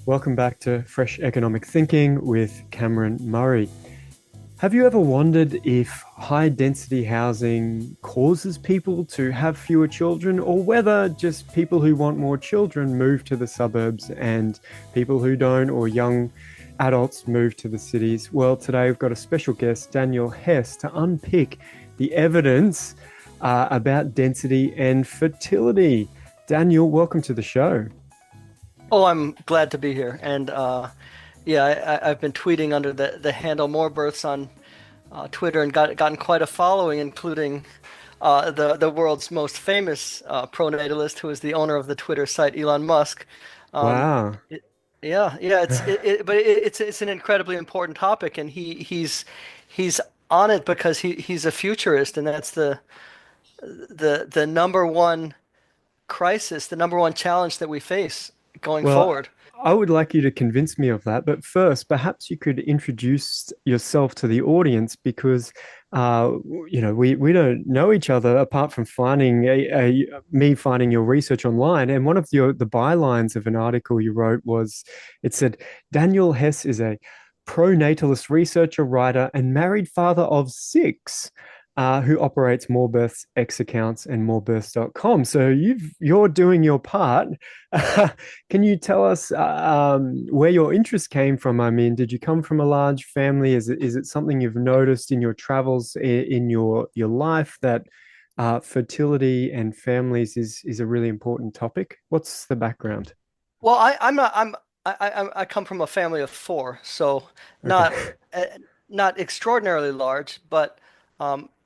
Welcome back to Fresh Economic Thinking with Cameron Murray. Have you ever wondered if high density housing causes people to have fewer children, or whether just people who want more children move to the suburbs and people who don't, or young adults, move to the cities? Well, today we've got a special guest, Daniel Hess, to unpick the evidence about density and fertility. Daniel, welcome to the show. Oh, I'm glad to be here. And yeah, I've been tweeting under the handle More Births on Twitter and gotten quite a following, including the world's most famous pronatalist, who is the owner of the Twitter site, Elon Musk. Um, Wow. it, yeah, it's an incredibly important topic, and he's on it because he's a futurist, and that's the number one crisis, the number one challenge that we face going Well, forward. I would like you to convince me of that. But first, perhaps you could introduce yourself to the audience because, we don't know each other apart from finding me finding your research online. And one of the bylines of an article you wrote was, it said, Daniel Hess is a pronatalist researcher, writer, and married father of six. Who operates More Births X accounts and morebirths.com. So you're doing your part. Can you tell us where your interest came from? I mean, did you come from a large family? Is it something you've noticed in your travels in your life that fertility and families is a really important topic? What's the background? Well, I'm not. I come from a family of four, so not Okay. uh, not extraordinarily large, but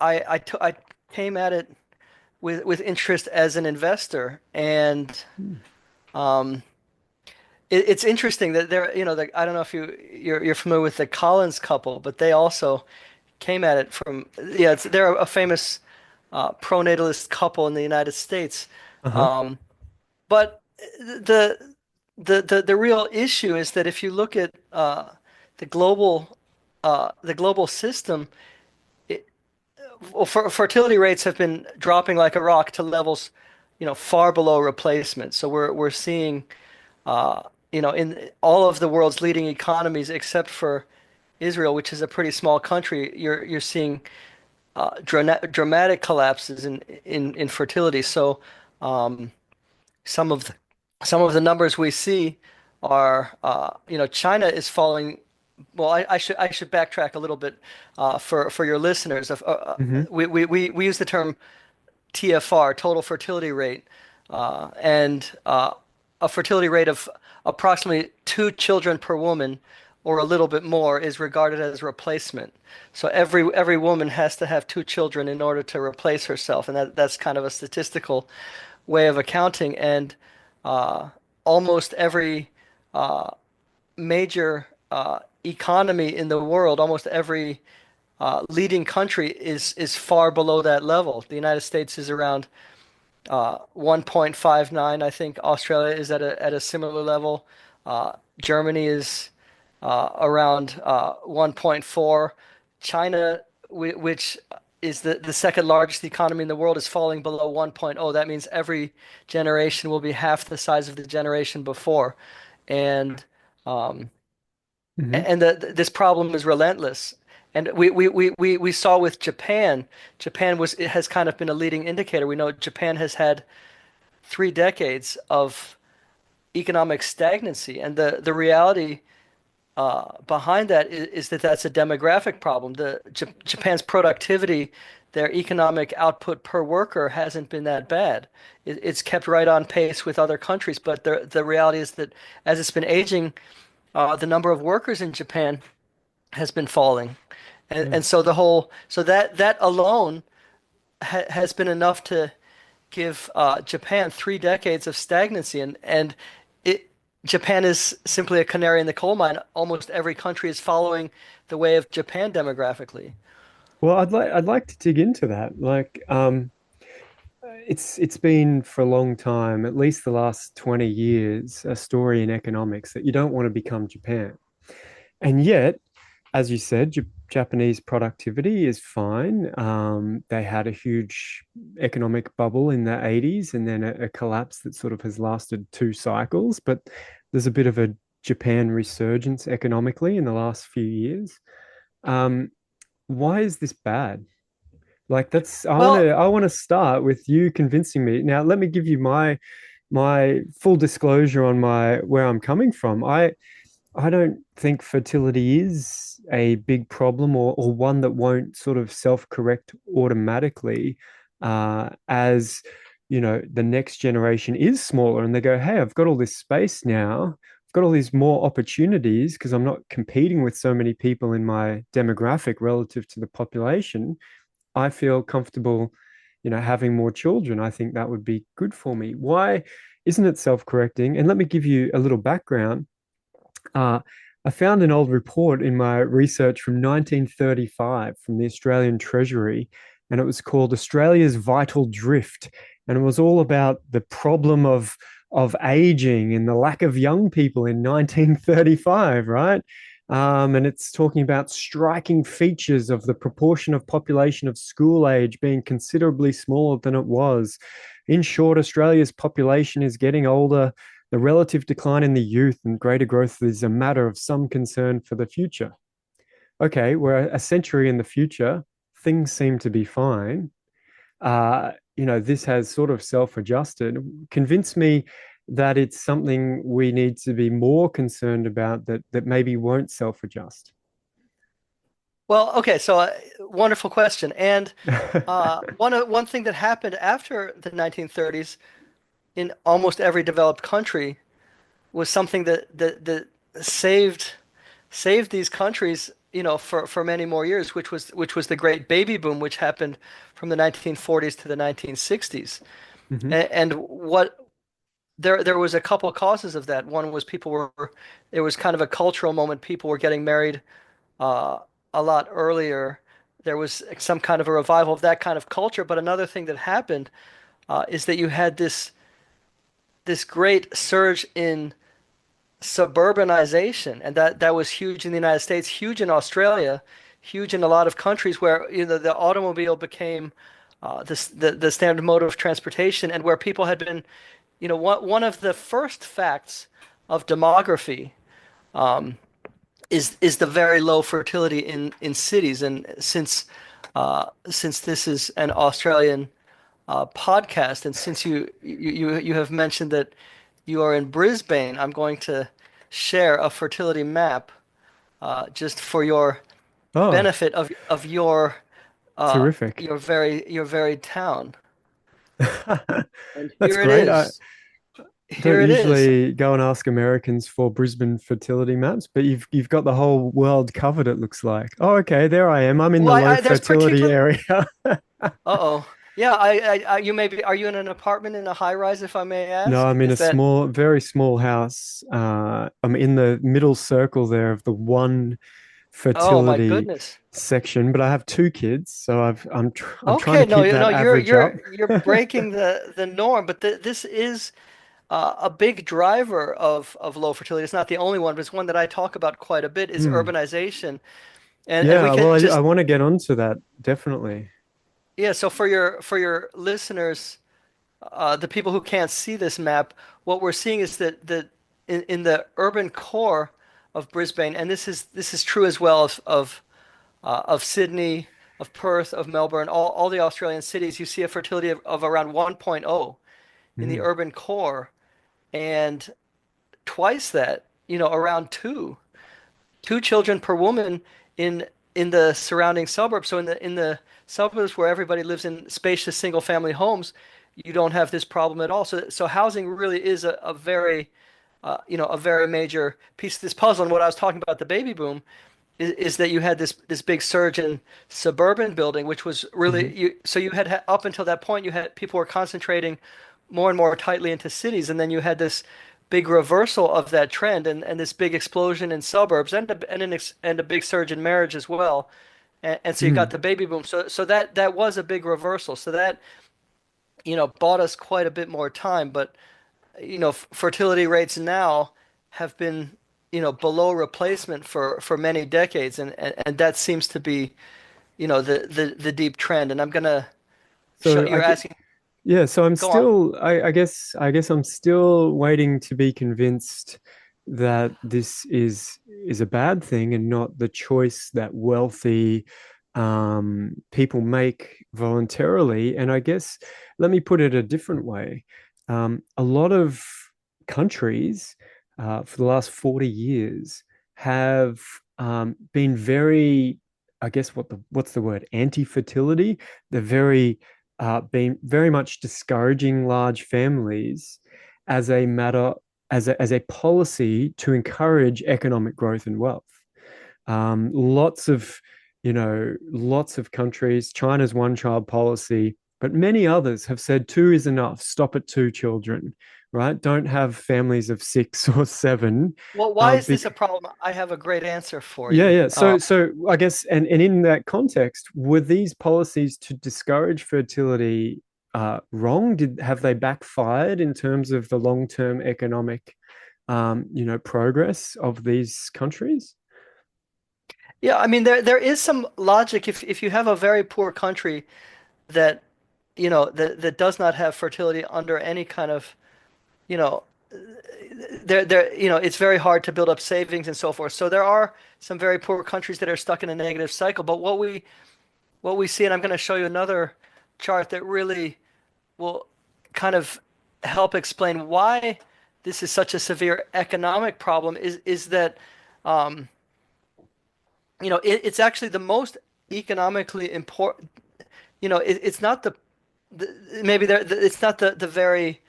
I came at it with interest as an investor, and um, it's interesting that I don't know if you're familiar with the Collins couple, but they also came at it from they're a famous pronatalist couple in the United States. Uh-huh. Um, But the the real issue is that if you look at the global system, it, fertility rates have been dropping like a rock to levels, far below replacement. So we're seeing, uh, in all of the world's leading economies except for Israel, which is a pretty small country, you're seeing dramatic collapses in fertility. So some of the, some of the numbers we see are, China is falling. Well, I should backtrack a little bit for your listeners. Hmm. We use the term TFR, total fertility rate, and a fertility rate of approximately two children per woman, or a little bit more, is regarded as replacement. So every woman has to have two children in order to replace herself, and that's kind of a statistical way of accounting. And uh, almost every uh, major economy in the world, almost every leading country is far below that level. The United States is around 1.59. I think Australia is at a similar level. Germany is around 1.4. China, which is the second largest economy in the world, is falling below 1.0. That means every generation will be half the size of the generation before. And um, Hmm. this problem is relentless. And we saw with Japan. It has kind of been a leading indicator. We know Japan has had 3 decades of economic stagnancy, and the reality behind that is that that's a demographic problem. Japan's productivity, their economic output per worker, hasn't been that bad. It's kept right on pace with other countries, but the reality is that as it's been aging, the number of workers in Japan has been falling, Yeah. and so that alone has been enough to give Japan 3 decades of stagnancy, and it Japan is simply a canary in the coal mine. Almost every country is following the way of Japan demographically. Well, I'd like to dig into that. It's been for a long time, at least the last 20 years, a story in economics that you don't want to become Japan. And yet, as you said, Japanese productivity is fine. They had a huge economic bubble in the 80s and then a collapse that sort of has lasted two cycles. But there's a bit of a Japan resurgence economically in the last few years. Um, why is this bad? Like that's Well, I want to start with you convincing me. Now, let me give you my full disclosure on my where I'm coming from. I don't think fertility is a big problem or one that won't sort of self-correct automatically as the next generation is smaller and they go, hey, I've got all this space now. I've got all these more opportunities because I'm not competing with so many people in my demographic relative to the population. I feel comfortable, having more children. I think that would be good for me. Why isn't it self-correcting? And let me give you a little background. uh, I found an old report in my research from 1935 from the Australian Treasury, and it was called Australia's Vital Drift. And it was all about the problem of aging and the lack of young people in 1935, right? And it's talking about striking features of the proportion of population of school age being considerably smaller than it was. In short, Australia's population is getting older. The relative decline in the youth and greater growth is a matter of some concern for the future. Okay, we're a century in the future. Things seem to be fine. This has sort of self-adjusted. Convince me that it's something we need to be more concerned about that maybe won't self-adjust. well, okay. So, wonderful question. And one thing that happened after the 1930s in almost every developed country was something that saved these countries, for many more years, which was the great baby boom, which happened from the 1940s to the 1960s. Hmm. And what there was a couple of causes of that. One was it was kind of a cultural moment. People were getting married uh, a lot earlier. There was some kind of a revival of that kind of culture. But another thing that happened is that you had this great surge in suburbanization, and that was huge in the United States, huge in Australia, huge in a lot of countries where the automobile became the standard mode of transportation, and where people had been, one of the first facts of demography is the very low fertility in cities, and since this is an Australian podcast, and since you have mentioned that you are in Brisbane, I'm going to share a fertility map just for your Oh, benefit of uh, terrific. your very town. And That's here it great. I is. don't Here it is. usually go and ask Americans for Brisbane fertility maps, but you've got the whole world covered, it looks like. Oh, okay, there I am. I'm in Well, the low there's fertility particular. area. Uh-oh. Yeah, you may be. Are you in an apartment in a high rise, if I may No, ask? I'm in a Is that? small, very small house. I'm in the middle circle there of the one Oh my fertility goodness. section, but I have two kids, so I'm trying to Okay, no, keep no, that you're average up. you're you're breaking the norm, but this is a big driver of low fertility. It's not the only one, but it's one that I talk about quite a bit, is Hmm. urbanization. And we Yeah, well, can I just, want to get onto that, definitely. yeah, so for your listeners, the people who can't see this map, what we're seeing is that in the urban core of Brisbane, and this is true as well of Sydney, of Perth, of Melbourne, all the Australian cities, you see a fertility of around 1.0 in the Hmm. urban core, and twice that, around two children per woman in in the surrounding suburbs. So in the suburbs where everybody lives in spacious single family homes, you don't have this problem at all. So housing really is a very a very major piece of this puzzle. And what I was talking about, the baby boom, is that you had this big surge in suburban building, which was Hmm. really so you had up until that point, you had people were concentrating more and more tightly into cities, and then you had this big reversal of that trend, and this big explosion in suburbs, and a big surge in marriage as well, and so you got Hmm. the baby boom. So that was a big reversal. So that bought us quite a bit more time, but fertility rates now have been below replacement for many decades, and that seems to be the deep trend. And I'm gonna show So you're asking. yeah, so I'm Go on. still, I guess I'm still waiting to be convinced that this is a bad thing and not the choice that wealthy people make voluntarily. And I guess let me put it a different way. A lot of countries for the last 40 years have been very, I guess what's the word, anti-fertility. They're very been very much discouraging large families as a matter as a policy to encourage economic growth and wealth. Lots of, lots of countries, China's one child policy, but many others have said two is enough. Stop at two children, right? Don't have families of six or seven. Well, why Um, is this bec a problem? I have a great answer for yeah, you. yeah. So I guess, and in that context, were these policies to discourage fertility wrong? Have they backfired in terms of the long-term economic, progress of these countries? Yeah, I mean there is some logic if you have a very poor country that that does not have fertility under any kind of you know it's very hard to build up savings and so forth. So there are some very poor countries that are stuck in a negative cycle. But what we see, and I'm going to show you another chart that really will kind of help explain why this is such a severe economic problem is that it's actually the most economically important. It's not maybe it's not the very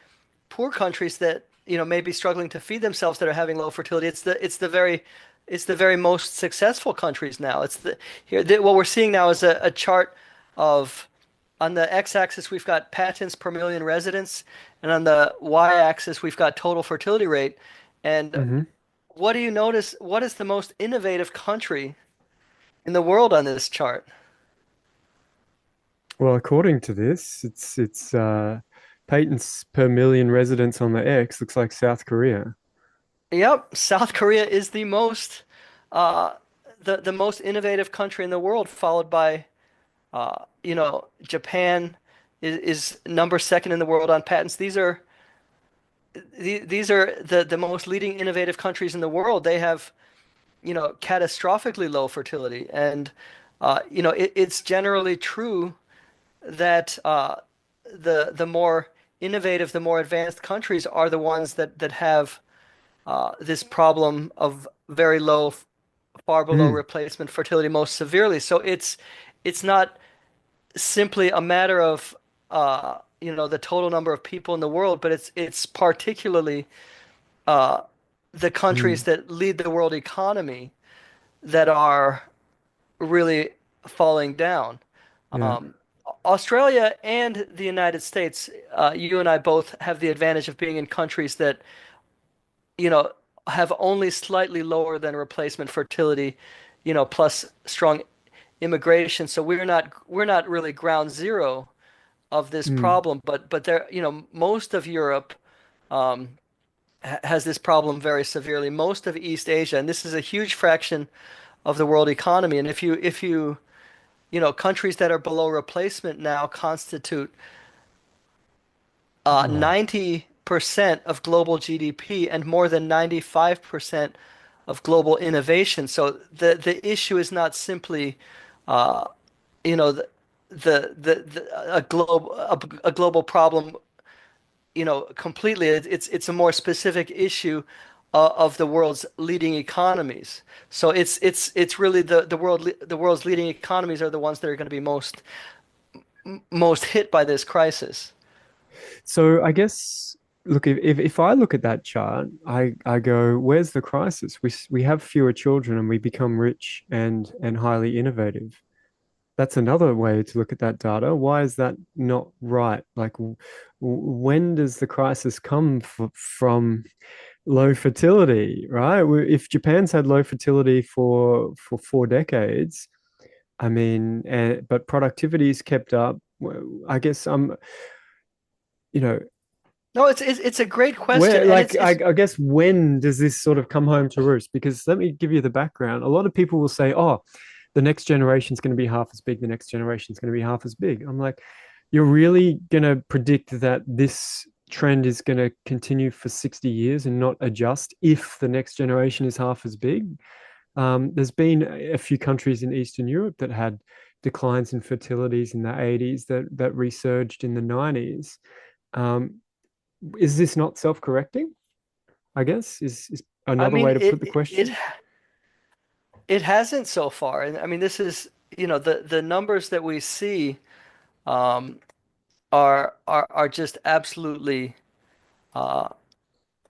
poor countries that may be struggling to feed themselves that are having low fertility. It's the very most successful countries now. What we're seeing now is a chart of on the x-axis we've got patents per million residents, and on the y-axis we've got total fertility rate. And Hmm. what do you notice? What is the most innovative country in the world on this chart? Well, according to this, it's patents per million residents on the X looks like South Korea. Yep, South Korea is uh, the most innovative country in the world, followed by Japan is number second in the world on patents. These are the most leading innovative countries in the world. They have, catastrophically low fertility, and it's generally true that the more innovative, the more advanced countries are the ones that have this problem of very low, far below Mm, replacement fertility most severely. So it's not simply a matter of the total number of people in the world, but it's particularly the countries mm, that lead the world economy that are really falling down. yeah. Australia and the United States, you and I both have the advantage of being in countries that, you know, have only slightly lower than replacement fertility, plus strong immigration. So we're not really ground zero of this Mm, problem, but there, most of Europe has this problem very severely. Most of East Asia, and this is a huge fraction of the world economy. And if you countries that are below replacement now constitute oh, 90% of global GDP and more than 95% of global innovation. So the issue is not simply, uh, you know, a global problem, completely. It's a more specific issue of the world's leading economies. So it's really the world's leading economies are the ones that are going to be most hit by this crisis. so I guess look if I look at that chart, I go, where's the crisis? We have fewer children and we become rich and highly innovative. That's another way to look at that data. Why is that not right? Like, when does the crisis come from low fertility, right? If Japan's had low fertility for 4 decades, I mean, but productivity's kept up. I guess you know, No, it's a great question, where and like I guess when does this sort of come home to roost? Because let me give you the background. A lot of people will say, "Oh, the next generation is going to be half as big. The next generation is going to be half as big." I'm like, you're really going to predict that this trend is going to continue for 60 years and not adjust if the next generation is half as big. There's been a few countries in Eastern Europe that had declines in fertilities in the 80s that resurged in the 90s. Um, is this not self-correcting? I guess is I another mean, way to put the it question. it hasn't so far, and I mean, this is, the numbers that we see um, are just absolutely uh,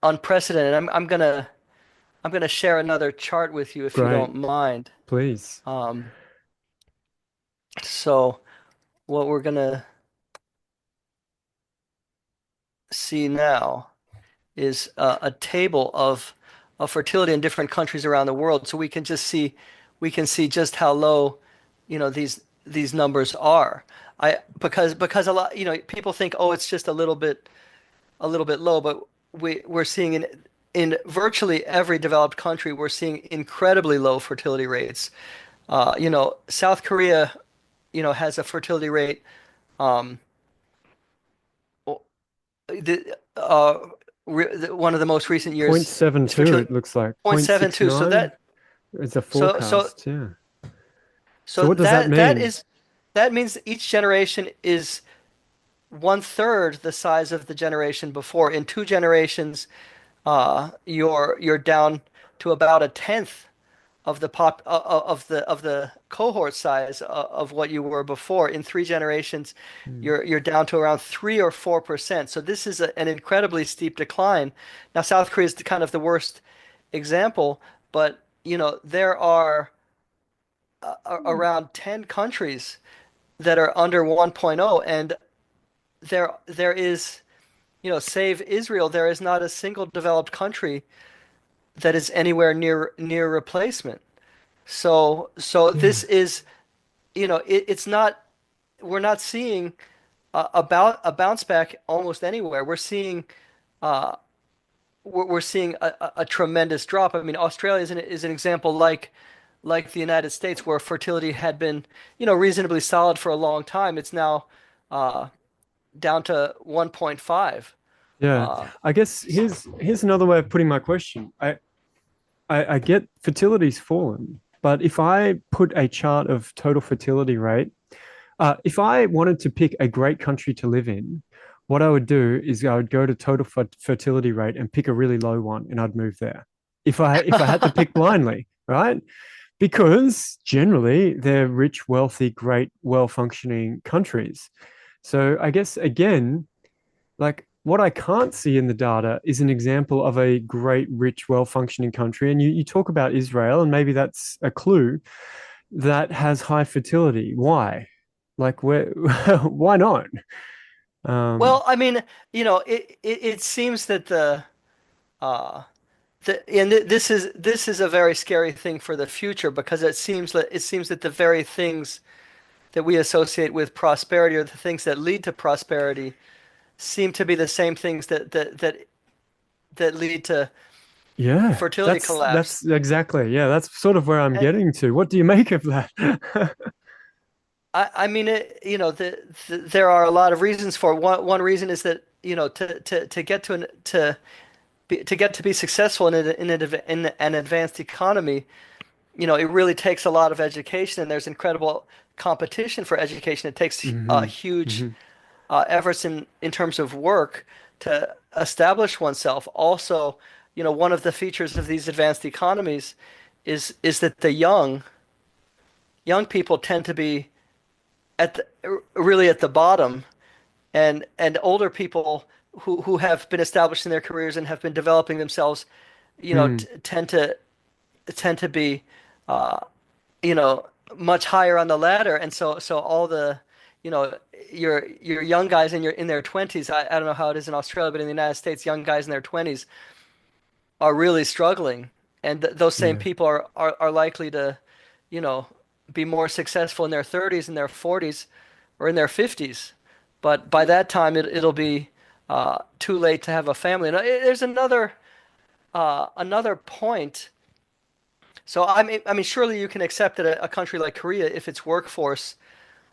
unprecedented. I'm gonna share another chart with you if you Great, don't mind. please. Um, so what we're gonna see now is a table of fertility in different countries around the world, so we can see just how low, these numbers are. Because a lot, people think, oh, it's just a little bit low, but we're seeing in virtually every developed country, we're seeing incredibly low fertility rates. South Korea, has a fertility rate. Um, one of the most recent years is 0.72, fertility it looks like. 0.72. So 0.69 that is a so so forecast. Yeah. So so what does that that that mean? is that means each generation is one third the size of the generation before. In 2 generations, you're down to about a tenth of the of the cohort size of what you were before. In 3 generations, Hmm. you're down to around 3 or 4%. So this is an incredibly steep decline. Now, South Korea is kind of the worst example, but there are around 10 countries that are under 1.0, and there is, save Israel, there is not a single developed country that is anywhere near replacement. So Yeah. this is, it's not, we're not seeing about a bounce back almost anywhere. Uh, we're seeing a tremendous drop. I mean, Australia is an example like the United States, where fertility had been, reasonably solid for a long time. It's now uh, down to 1.5. Yeah. Uh, I guess here's another way of putting my question. I get fertility's fallen, but if I put a chart of total fertility rate, if I wanted to pick a great country to live in, what I would do is I would go to total fertility rate and pick a really low one, and I'd move there. If I had to pick blindly, right? Because generally they're rich, wealthy, great, well-functioning countries. So I guess again, like what I can't see in the data is an example of a great, rich, well-functioning country. And you talk about Israel, and maybe that's a clue that has high fertility. Why? Like where why not? Um, well, I mean, it seems that uh, this is a very scary thing for the future, because it seems that the very things that we associate with prosperity, or the things that lead to prosperity, seem to be the same things that lead to yeah, fertility that's collapse. exactly, yeah, that's sort of where I'm And getting to. What do you make of that? I mean, there are a lot of reasons for it. One reason is that, to get to be successful in an advanced economy, it really takes a lot of education, and there's incredible competition for education. It takes Hmm. huge Hmm. efforts in terms of work to establish oneself. Also, one of the features of these advanced economies is that the young people tend to be really at the bottom, and older people who have been established in their careers and have been developing themselves, tend to be uh, you know, much higher on the ladder. And so all the, you know, your young guys in their 20s, I don't know how it is in Australia, but in the United States, young guys in their 20s are really struggling. And th those same Yeah, people are likely to, you know, be more successful in their 30s, in their 40s, or in their 50s. But by that time, it'll be too late to have a family. And there's another point. So I mean, surely you can accept that a country like Korea, if its workforce,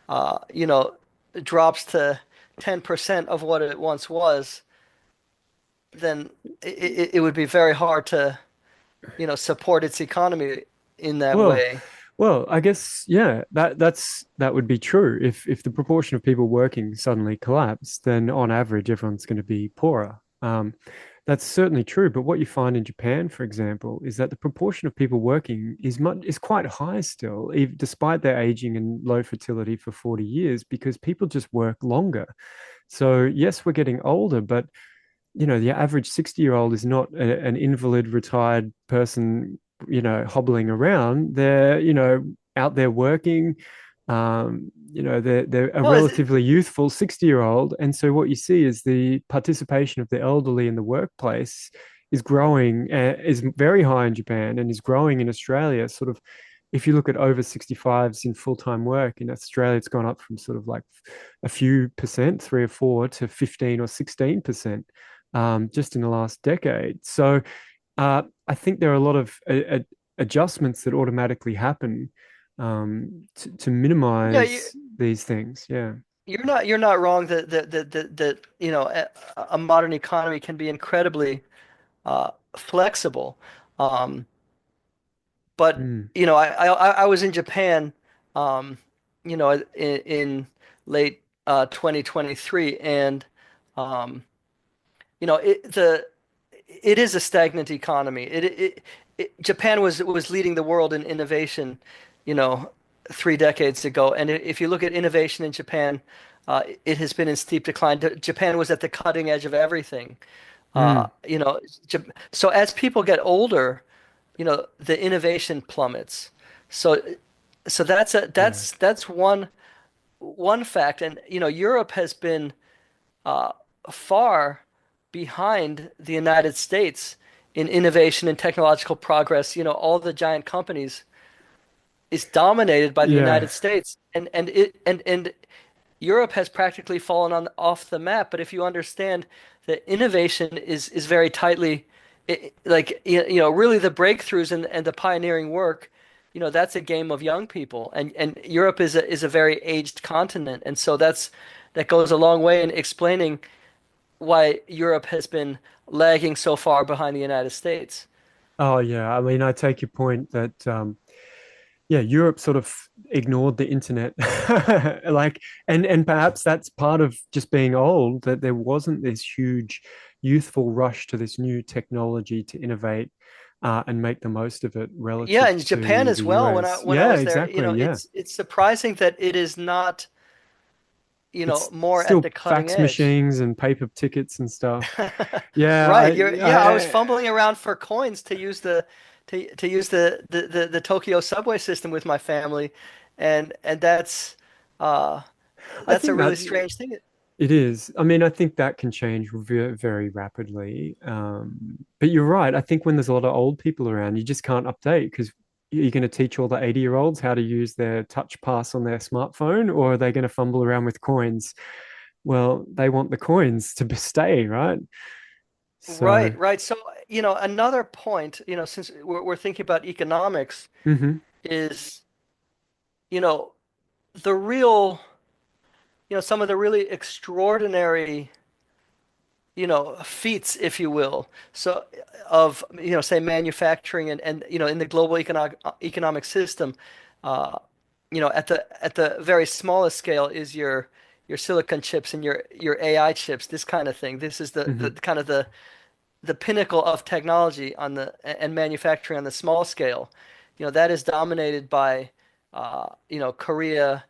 uh, you know, drops to 10% of what it once was, then it would be very hard to, support its economy in that Well, way. well, I guess yeah, that would be true. If the proportion of people working suddenly collapsed, then on average everyone's going to be poorer. That's certainly true. But what you find in Japan, for example, is that the proportion of people working is quite high still, despite their aging and low fertility for 40 years, because people just work longer. So yes, we're getting older, but the average 60-year-old is not an invalid retired person, hobbling around. They're, out there working. They're a No, relatively youthful 60-year-old. And so what you see is the participation of the elderly in the workplace is growing, is very high in Japan and is growing in Australia. Sort of, if you look at over 65s in full-time work in Australia, it's gone up from sort of like a few percent, 3 or 4, to 15 or 16%, just in the last decade. So I think there are a lot of adjustments that automatically happen, to yeah, minimize these things. Yeah. you're not wrong that a modern economy can be incredibly flexible. Um, but Mm, I was in Japan, um, in late 2023, and um, it is a stagnant economy. Japan was leading the world in innovation, you know, 3 decades ago. And if you look at innovation in Japan, it has been in steep decline. Japan was at the cutting edge of everything. mm, So as people get older, the innovation plummets. So so yeah. that's one fact. And Europe has been uh, far behind the United States in innovation and technological progress. All the giant companies is dominated by the Yeah. United States, and Europe has practically fallen on off the map. But if you understand that innovation is very tightly, like really the breakthroughs and the pioneering work, that's a game of young people, and Europe is a very aged continent, and so that goes a long way in explaining why Europe has been lagging so far behind the United States. Oh, yeah. I mean, I take your point that yeah, Europe sort of ignored the internet. Like, and perhaps that's part of just being old, that there wasn't this huge youthful rush to this new technology to innovate, and make the most of it Yeah, relative and Japan to as the well. When I US. when I Yeah, was there, exactly. Yeah. it's surprising that it is not, It's more at still the cutting fax edge. machines and paper tickets and stuff. Yeah, Right. I was fumbling around for coins to use the Tokyo subway system with my family, and uh I that's a think really that strange thing. it is. I mean, I think that can change very rapidly. But you're right. I think when there's a lot of old people around, you just can't update because you're going to teach all the 80-year-olds how to use their touch pass on their smartphone, or are they going to fumble around with coins? Well, they want the coins to stay, right? So, Right, right. So, another point, since we're thinking about economics, mhm, is, you know, the real, some of the really extraordinary, feats, if you will, so of, say manufacturing and in the global economic system, uh, at the very smallest scale is your silicon chips and your AI chips, this kind of thing. This is the mhm, kind of the pinnacle of technology on the and manufacturing on the small scale. That is dominated by Korea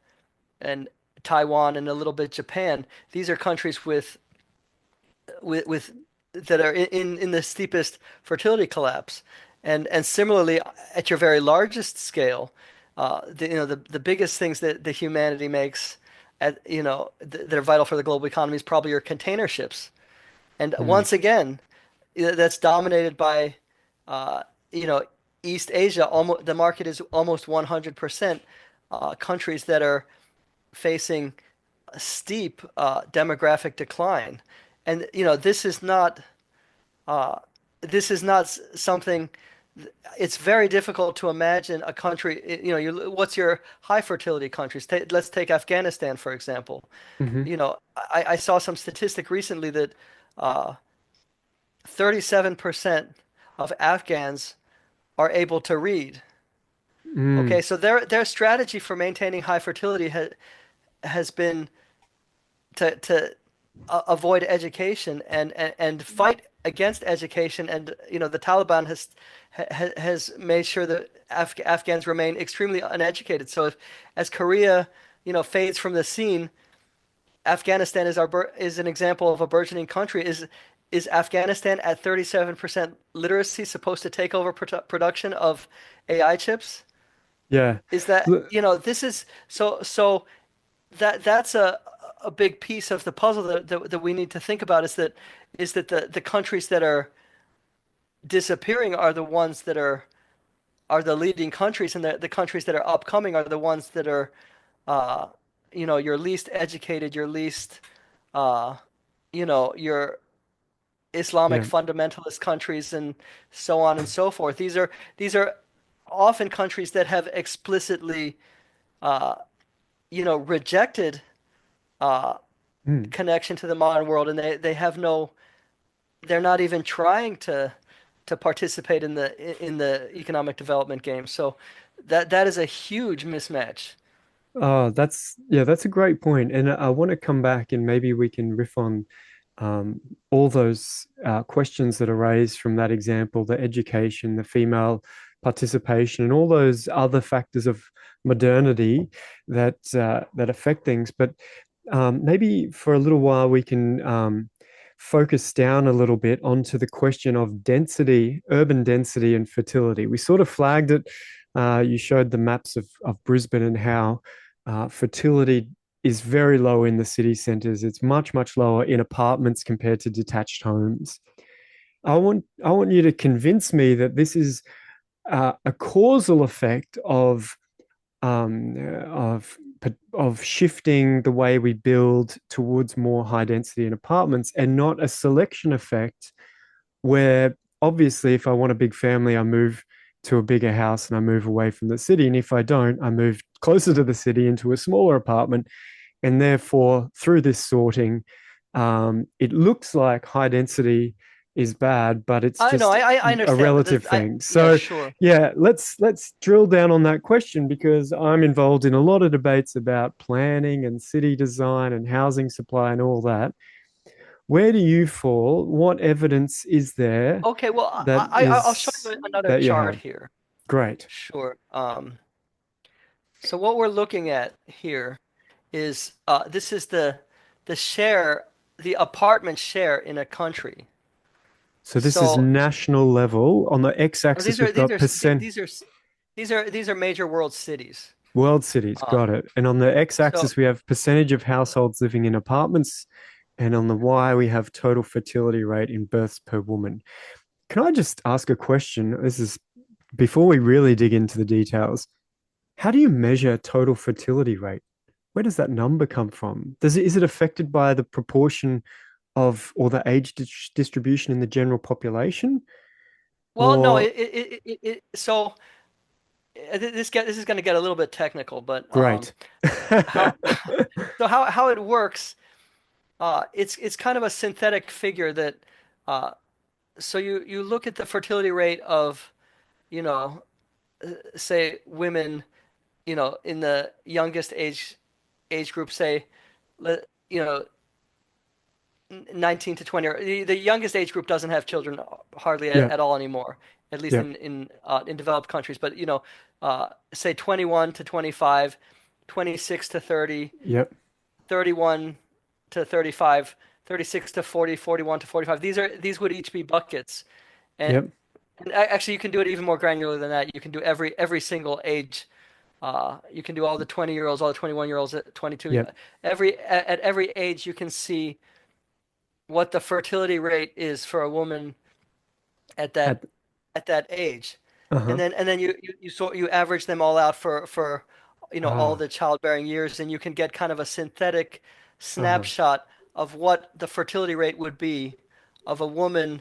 and Taiwan and a little bit Japan. These are countries with that are in the steepest fertility collapse. And similarly, at your very largest scale, the biggest things that the humanity makes that are vital for the global economy is probably your container ships. And mm, once again, that's dominated by uh, you know East Asia. Almost the market is almost 100% countries that are facing a steep demographic decline. And uh, this is not something. It's very difficult to imagine a country. What's your high fertility countries? Let's take Afghanistan for example. mhm, I saw some statistic recently that uh, 37% of Afghans are able to read. Okay, Mm, so their strategy for maintaining high fertility has been to avoid education and fight against education. And the Taliban has made sure that Afghans remain extremely uneducated. So if, as Korea fades from the scene, Afghanistan is an example of a burgeoning country. Is Afghanistan at 37% literacy supposed to take over production of AI chips? yeah. Is that, Look, this is so that's a big piece of the puzzle that we need to think about, is that the countries that are disappearing are the ones that are the leading countries, and the countries that are upcoming are the ones that are uh your least educated, your least uh your Islamic yeah. fundamentalist countries, and so on and so forth. These are often countries that have explicitly uh rejected uh Mm. connection to the modern world, and they're not even trying to participate in the economic development game. So that is a huge mismatch. Oh, that's a great point. And I want to come back and maybe we can riff on um, all those questions that are raised from that example, the education, the female participation, and all those other factors of modernity that affect things. But maybe for a little while we can focus down a little bit onto the question of density, urban density, and fertility. We sort of flagged it. You showed the maps of Brisbane and how fertility is very low in the city centres. It's much, much lower in apartments compared to detached homes. I want you to convince me that this is a causal effect um, of of shifting the way we build towards more high density in apartments, and not a selection effect where obviously if I want a big family, I move to a bigger house and I move away from the city. And if I don't, I move closer to the city into a smaller apartment. And therefore, through this sorting, it looks like high density is bad, but it's I know, just I a understand, but relative thing. yeah, So, sure. yeah, let's drill down on that question because I'm involved in a lot of debates about planning and city design and housing supply and all that. Where do you fall? What evidence is there Okay, well, that I'll show is you another that you chart have? here. Great. Sure. So what we're looking at here is this is the share, the apartment share in a country. So this is So national level. On the x-axis, these we've are these got are percent these are major world cities. world cities. Uh, Got it. And on the so x-axis, we have percentage of households living in apartments. And on the y, we have total fertility rate in births per woman. Can I just ask a question? This is before we really dig into the details. How do you measure total fertility rate? Where does that number come from? Is it affected by the proportion of or the age distribution in the general population? well, no, Or so this is going to get a little bit technical, but great. how how it works, it's kind of a synthetic figure that uh, so you look at the fertility rate of, you know, say women, in the youngest age group, say, let, 19 to 20, or the youngest age group doesn't have children hardly Yep. at all anymore, at least Yep. in developed countries. But say 21 to 25, 26 to 30, Yep. 31 to 35, 36 to 40, 41 to 45. These would each be buckets. And, Yep. and actually, you can do it even more granular than that. You can do every single age. You can do all the 20-year-olds, all the 21-year-olds, 22. Yep. At every age, you can see what the fertility rate is for a woman at that At at that age, and uh-huh. then you average them all out for all Ah. the childbearing years, and you can get kind of a synthetic Uh-huh. snapshot of what the fertility rate would be of a woman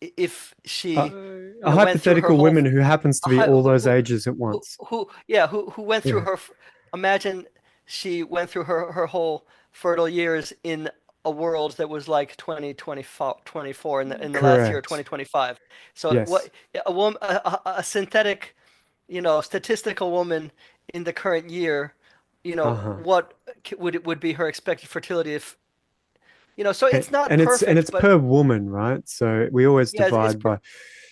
if Uh, she a went through her hypothetical whole woman who happens to be all those ages at who, once. yeah, who went through Yeah. her, imagine she went through her whole fertile years in a world that was like 2024 in the last year, Correct. 2025. So Yes. what a woman, a synthetic, statistical woman in the current year, Uh-huh. what would be her expected fertility if, so And, it's not and it's perfect, but per woman, right? So we always yeah, divide by,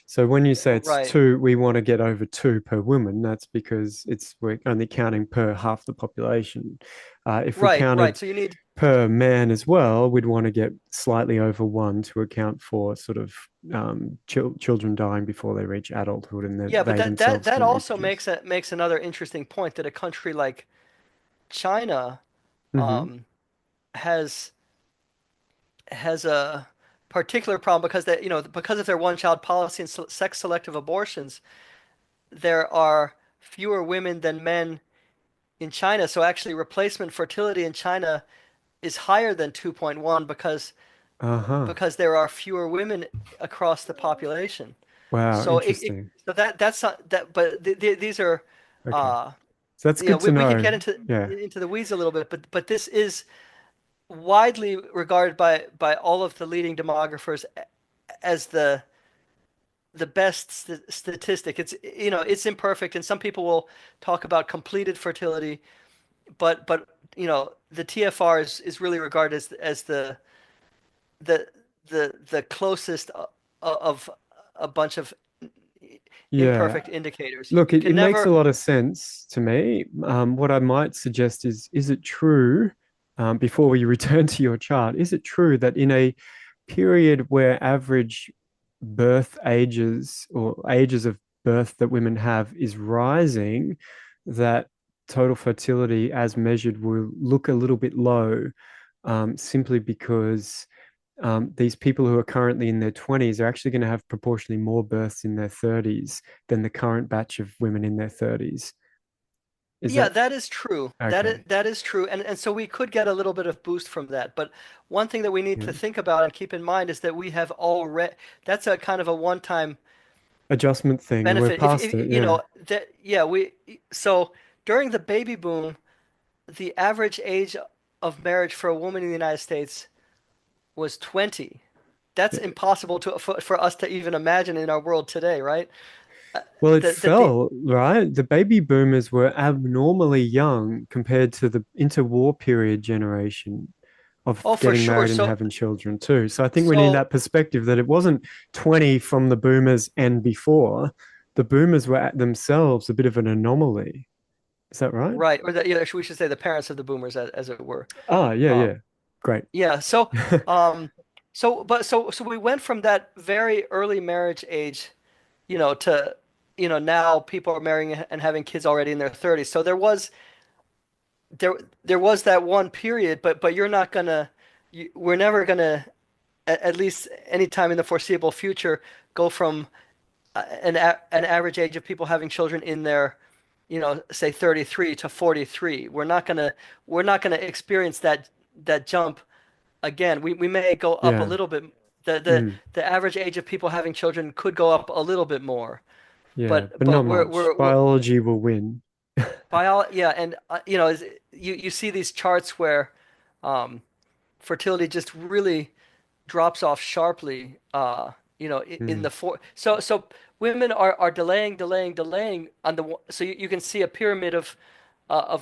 so when you say it's right, two, we want to get over two per woman. That's because we're only counting per half the population. If we right. counted So you need, per man as well, we'd want to get slightly over one to account for sort of children dying before they reach adulthood and then yeah, but they that themselves that can also reproduce. makes another interesting point that a country like China Hmm. um, has has a particular problem because because of their one-child policy and sex selective abortions, there are fewer women than men in China. So actually, replacement fertility in China is higher than 2.1 Uh-huh. because there are fewer women across the population. Wow, So interesting. that's not that, but these are, Okay. uh, So that's good to we could know. get Yeah. into the weeds a little bit, but this is widely regarded by all of the leading demographers as the best statistic. It's imperfect, and some people will talk about completed fertility, but the TFR is really regarded as the the closest of a bunch of Yeah. imperfect indicators. Look, You it can makes a never. lot of sense to me. What I might suggest is it true, before we return to your chart, is it true that in a period where average birth ages or ages of birth that women have is rising, that total fertility as measured will look a little bit low, simply because these people who are currently in their 20s are actually going to have proportionally more births in their 30s than the current batch of women in their 30s. Is Yeah, that that is true. okay? That is true. And so we could get a little bit of boost from that. But one thing that we need Yeah. to think about and keep in mind is that we have already, that's a kind of a one-time Adjustment thing, and we're benefit. past it. If Yeah. that, yeah, so during the baby boom, the average age of marriage for a woman in the United States was 20. That's Yeah. impossible for us to even imagine in our world today, right? Uh, Well, it that the fell, right? The baby boomers were abnormally young compared to the interwar period generation of Oh, for getting sure. married and So having children too. So I think we need so that perspective that it wasn't 20 from the boomers and before. The boomers were at themselves a bit of an anomaly. Is that right? right, or that, yeah, we should say the parents of the boomers, as it were. Ah, yeah, Um, yeah. Great. yeah. Um, so we went from that very early marriage age, to, now people are marrying and having kids already in their 30s. So there there was that one period, but you're not gonna, we're never gonna, at least anytime in the foreseeable future, go from an average age of people having children in their, say 33 to 43. We're not gonna experience that jump again. We may go up a Yeah. little bit. The the Mm, the average age of people having children could go up a little bit more, yeah, but but not but much. we're Biology will win. yeah, and you see these charts where um, fertility just really drops off sharply. In Mm, the so women are delaying on so you can see a pyramid of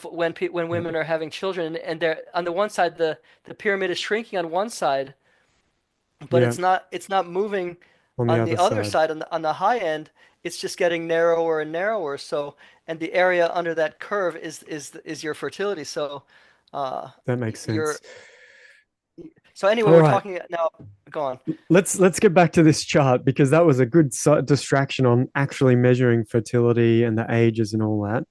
when yeah. women are having children, and they're on the one side, the pyramid is shrinking on one side, but Yeah. it's not moving On the on other the other side. side, on the high end. It's just getting narrower and narrower. So, and the area under that curve is your fertility. So, That makes you're sense. so anyway, All we're right. talking now. Go on. Let's get back to this chart because that was a good distraction on actually measuring fertility and the ages and all that.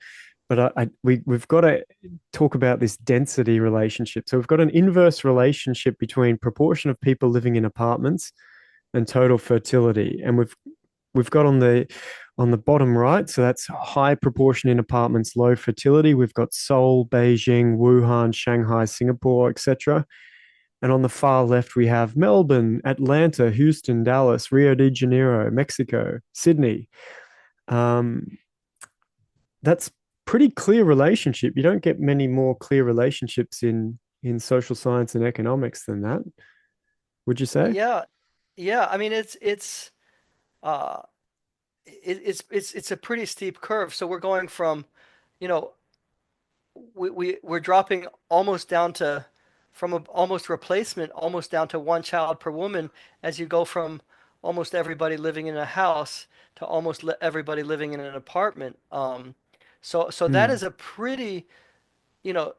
But we've got to talk about this density relationship. So we've got an inverse relationship between proportion of people living in apartments and total fertility, and we've got on the bottom right. So that's high proportion in apartments, low fertility. We've got Seoul, Beijing, Wuhan, Shanghai, Singapore, etc. And on the far left, we have Melbourne, Atlanta, Houston, Dallas, Rio de Janeiro, Mexico, Sydney. Um, that's pretty clear relationship. You don't get many more clear relationships in in social science and economics than that, would you say? Yeah, yeah. I mean, uh, it's a pretty steep curve. So we're going from, you know, we're dropping almost down to from a, almost replacement almost down to one child per woman as you go from almost everybody living in a house to almost everybody living in an apartment. So that Mm, is a pretty, you know,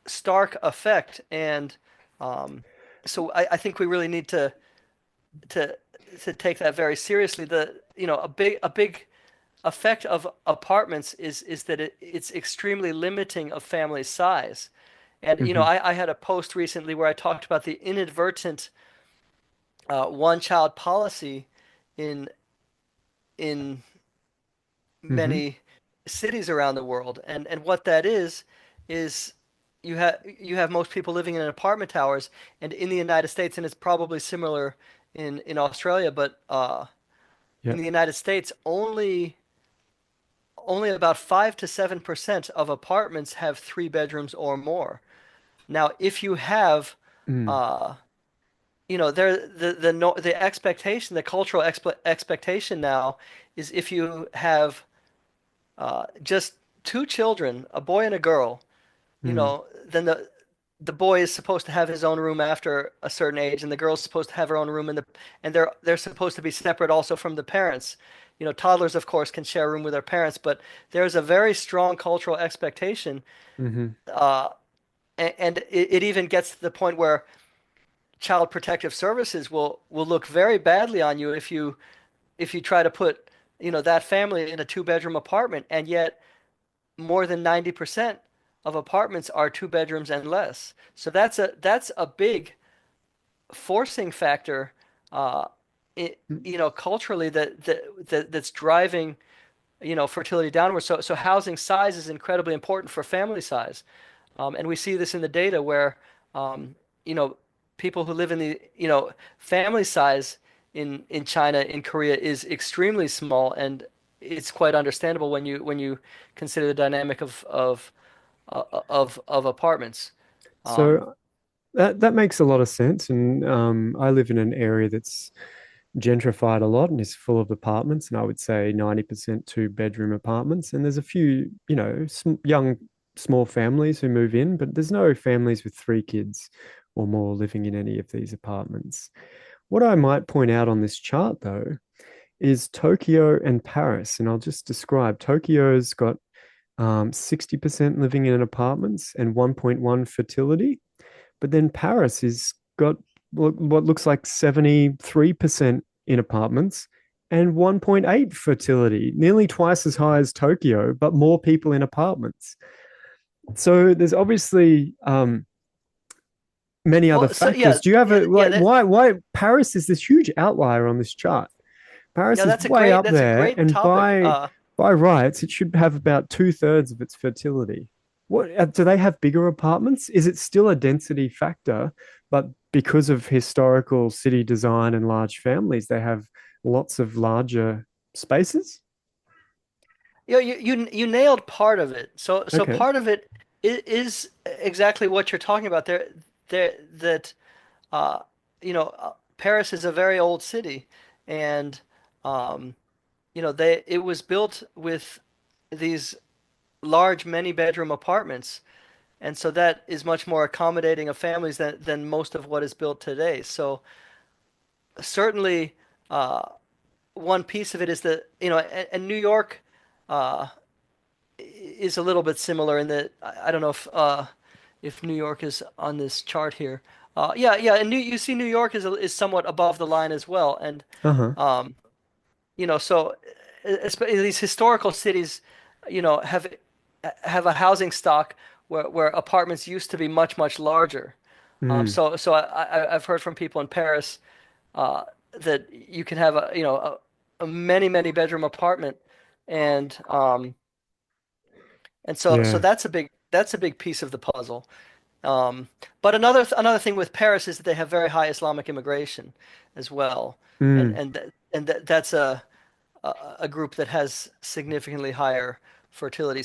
stark effect, and um, so I think we really need to to take that very seriously. A big effect of apartments is that it's extremely limiting of family size. And hmm I had a post recently where I talked about the inadvertent one-child policy in in hmm many cities around the world, and what that is you have most people living in apartment towers, and in the United States, and it's probably similar in Australia, but Yeah. in the United States, only about 5 to 7% of apartments have 3 bedrooms or more. Now, if you have, Mm, uh, there the no, the expectation, the cultural expectation now is if you have just two children, a boy and a girl, mm, then the boy is supposed to have his own room after a certain age, and the girl's supposed to have her own room, and they're supposed to be separate also from the parents. Toddlers, of course, can share a room with their parents, but there's a very strong cultural expectation, hmm uh, and it even gets to the point where Child Protective Services will look very badly on you if you try to put that family in a two-bedroom apartment, and yet more than 90% of apartments are 2 bedrooms and less. So that's a big forcing factor, uh, culturally that's driving fertility downwards. So housing size is incredibly important for family size, and we see this in the data where um, you know people who live in the family size in China, in Korea, is extremely small, and it's quite understandable when you consider the dynamic of apartments. Um, So that makes a lot of sense. And I live in an area that's gentrified a lot and is full of apartments. And I would say 90% two-bedroom apartments. And there's a few, young, small families who move in, but there's no families with three kids or more living in any of these apartments. What I might point out on this chart, though, is Tokyo and Paris. And I'll just describe Tokyo's got 60% living in apartments and 1.1 fertility. But then Paris is got what looks like 73% in apartments and 1.8 fertility, nearly twice as high as Tokyo, but more people in apartments. So there's obviously many other well, so factors. yeah, Do you have yeah, a yeah, like why Paris is this huge outlier on this chart? Paris is that's a way great up that's a there, great and topic. by rights, it should have about two-thirds of its fertility. What do they have bigger apartments? Is it still a density factor, but because of historical city design and large families, they have lots of larger spaces? You nailed part of it. So Okay. part of it is exactly what you're talking about there that uh Paris is a very old city, and um they it was built with these large many bedroom apartments, and so that is much more accommodating of families than most of what is built today. So certainly uh one piece of it is that and New York uh is a little bit similar in that I don't know if New York is on this chart here. Yeah, and you see New York is somewhat above the line as well, and Uh-huh. um, so these historical cities, have a housing stock where apartments used to be much larger. Mm, I've heard from people in Paris uh, that you can have a many bedroom apartment, and so yeah. that's a big piece of the puzzle. But another thing with Paris is that they have very high Islamic immigration as well, and Mm, and that's a group that has significantly higher fertility.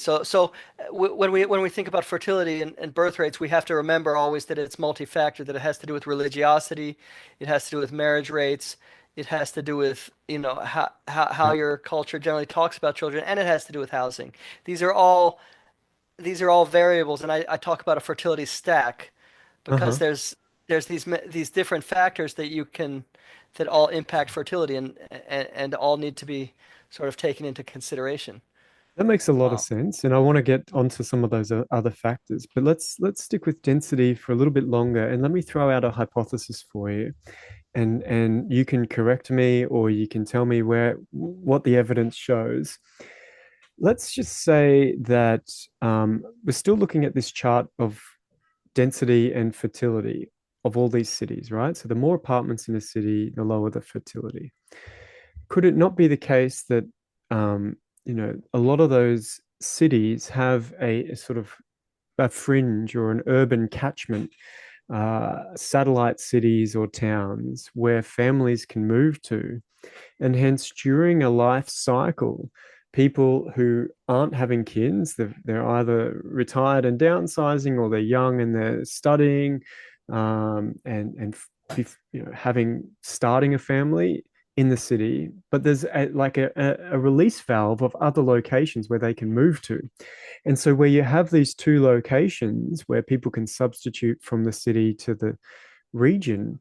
When we think about fertility and birth rates, we have to remember always that it's multi-factor, that it has to do with religiosity, it has to do with marriage rates, it has to do with, how Yeah. your culture generally talks about children, and it has to do with housing. These are all these are all variables, and I talk about a fertility stack because Uh-huh. there's these different factors that all impact fertility and all need to be sort of taken into consideration. That makes a lot of Um, sense, and I want to get onto some of those other factors. But let's stick with density for a little bit longer, and let me throw out a hypothesis for you, and you can correct me or you can tell me where what the evidence shows. Let's just say that we're still looking at this chart of density and fertility of all these cities, right? So the more apartments in a city, the lower the fertility. Could it not be the case that a lot of those cities have a sort of a fringe or an urban catchment, satellite cities or towns where families can move to, and hence during a life cycle, people who aren't having kids, they're either retired and downsizing, or they're young and they're studying, and having starting a family in the city, but there's a release valve of other locations where they can move to. And so where you have these two locations where people can substitute from the city to the region,